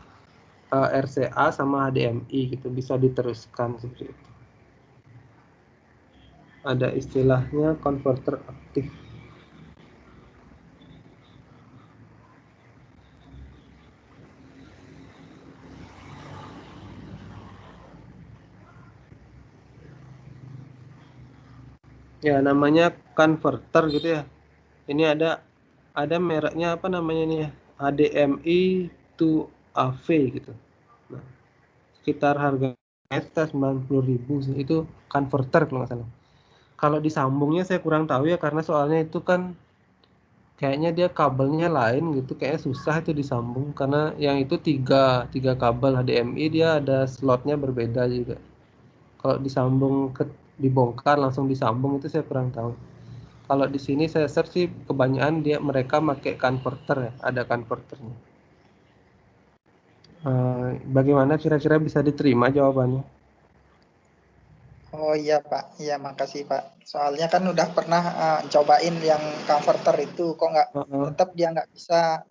Speaker 1: RCA sama HDMI gitu, bisa diteruskan seperti itu. Ada istilahnya konverter aktif. Ya, namanya converter gitu ya. Ini ada mereknya apa namanya nih ya? HDMI to AV gitu. Nah, sekitar harganya sekitar 90.000 sih. Itu converter kalau nggak salah. Kalau disambungnya saya kurang tahu ya, karena soalnya itu kan kayaknya dia kabelnya lain gitu, kayaknya susah itu disambung karena yang itu tiga kabel HDMI, dia ada slotnya berbeda juga. Kalau disambung dibongkar langsung disambung itu saya kurang tahu. Kalau di sini saya search sih kebanyakan mereka pakai converter ya, ada converternya. Bagaimana kira-kira bisa diterima jawabannya?
Speaker 6: Oh iya Pak, iya makasih Pak. Soalnya kan udah pernah cobain yang converter itu, kok nggak tetap dia nggak bisa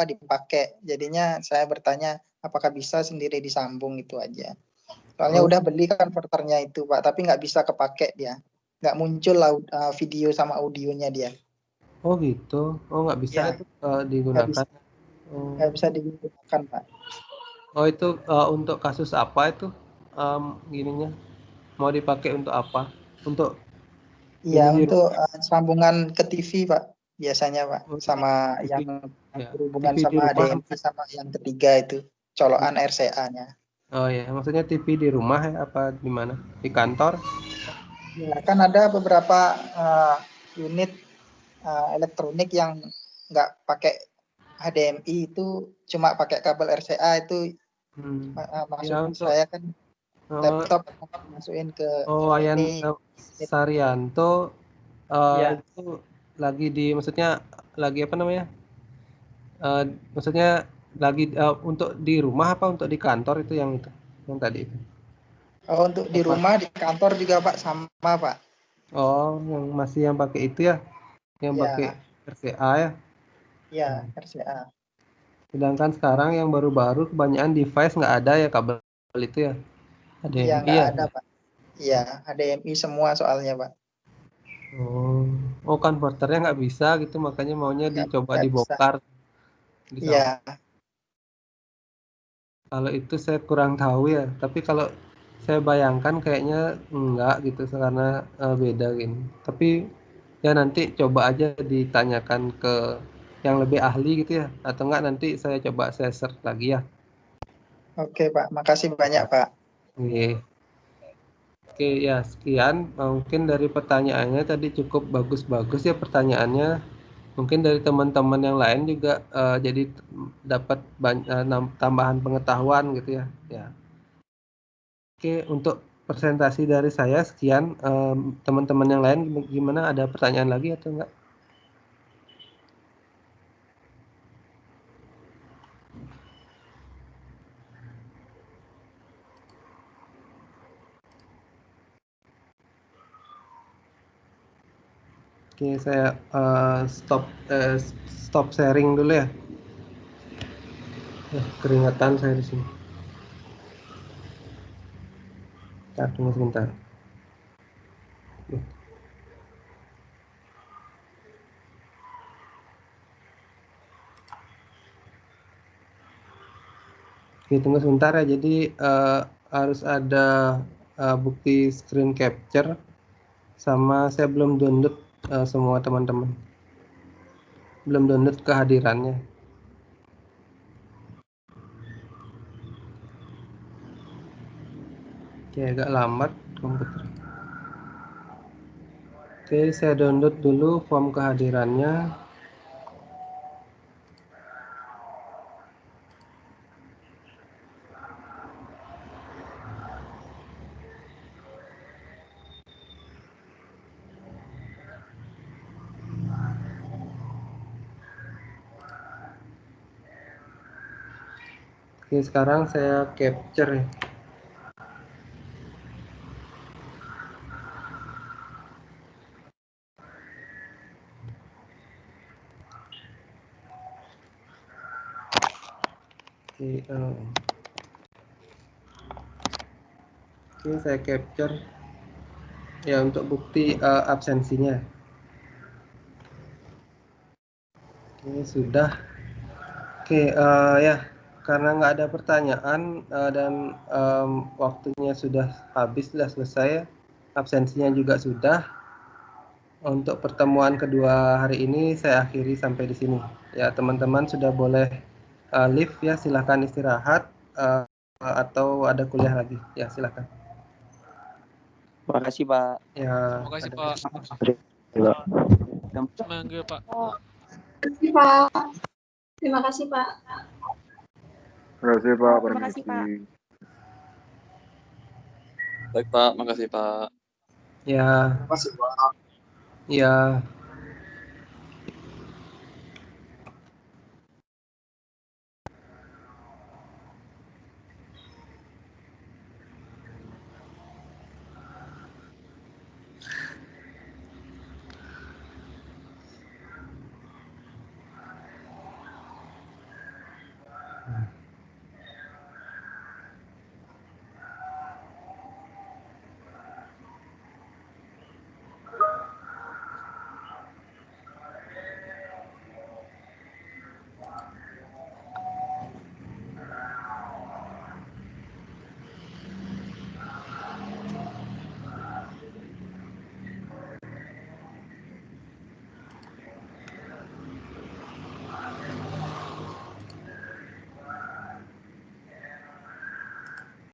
Speaker 6: dipakai. Jadinya saya bertanya apakah bisa sendiri disambung itu aja. Soalnya udah beli converternya itu Pak, tapi nggak bisa kepake dia, nggak muncul video sama audionya dia.
Speaker 1: Oh gitu, oh nggak bisa
Speaker 6: Ya,
Speaker 1: itu digunakan.
Speaker 6: Nggak bisa digunakan Pak.
Speaker 1: Oh itu untuk kasus apa itu gininya? Mau dipakai untuk apa? Untuk
Speaker 6: Iya, untuk sambungan ke TV Pak, biasanya Pak, sama
Speaker 1: TV,
Speaker 6: yang berhubungan
Speaker 1: TV di
Speaker 6: sama
Speaker 1: rumah.
Speaker 6: HDMI sama yang ketiga itu, colokan RCA-nya.
Speaker 1: Oh ya, maksudnya TV di rumah ya, apa di mana? Di kantor?
Speaker 6: Ya, kan ada beberapa unit elektronik yang nggak pakai HDMI itu, cuma pakai kabel RCA itu. Maksudnya
Speaker 1: untuk
Speaker 6: saya kan laptop masukin ke
Speaker 1: Wayan
Speaker 6: ini.
Speaker 1: Saryanto
Speaker 6: Ya.
Speaker 1: itu lagi maksudnya lagi apa namanya? Maksudnya lagi untuk di rumah apa untuk di kantor itu yang tadi itu?
Speaker 6: Oh, untuk di rumah, di kantor juga Pak, sama Pak.
Speaker 1: Oh, yang masih yang pakai itu ya? Yang pakai RCA ya?
Speaker 6: Iya, RCA.
Speaker 1: Sedangkan sekarang yang baru-baru kebanyakan device nggak ada ya kabel itu ya?
Speaker 6: Iya,
Speaker 1: HDMI
Speaker 6: nggak
Speaker 1: ya?
Speaker 6: ada Pak. Iya, HDMI semua soalnya Pak.
Speaker 1: Oh, converternya nggak bisa gitu, makanya maunya dicoba
Speaker 6: Nggak bisa.
Speaker 1: dibongkar.
Speaker 6: Iya.
Speaker 1: Kalau itu saya kurang tahu ya, tapi kalau saya bayangkan kayaknya enggak gitu, karena beda gini. Tapi ya nanti coba aja ditanyakan ke yang lebih ahli gitu ya, atau enggak nanti saya coba search lagi ya.
Speaker 6: Oke Pak, makasih banyak Pak.
Speaker 1: Oke ya, sekian. Mungkin dari pertanyaannya tadi cukup bagus-bagus ya pertanyaannya. Mungkin dari teman-teman yang lain juga jadi dapat tambahan pengetahuan gitu ya. Oke, untuk presentasi dari saya sekian. Teman-teman yang lain gimana? Ada pertanyaan lagi atau enggak? Oke, saya stop sharing dulu ya. Keringatan saya di sini. Tunggu sebentar. Oke, tunggu sebentar ya. Jadi harus ada bukti screen capture, sama saya belum download semua teman-teman. Belum download kehadirannya. Oke, agak lambat komputer. Oke, saya download dulu form kehadirannya. Oke, sekarang saya capture ya. Oke, saya capture ya untuk bukti absensinya. Oke, sudah. Oke, ya karena nggak ada pertanyaan dan waktunya sudah habis, sudah selesai, absensinya juga sudah. Untuk pertemuan kedua hari ini saya akhiri sampai di sini. Ya, teman-teman sudah boleh leave ya, silahkan istirahat atau ada kuliah lagi. Ya, silahkan.
Speaker 3: Terima kasih Pak.
Speaker 1: Ya,
Speaker 7: Terima kasih Pak.
Speaker 5: Terima kasih, Pak.
Speaker 7: Semangat Pak. kasih Pak. Terima kasih Pak.
Speaker 8: Terima kasih Pak.
Speaker 2: Terima kasih, Pak.
Speaker 9: Baik Pak, makasih Pak.
Speaker 1: Ya,
Speaker 8: Terima kasih Pak.
Speaker 1: ya.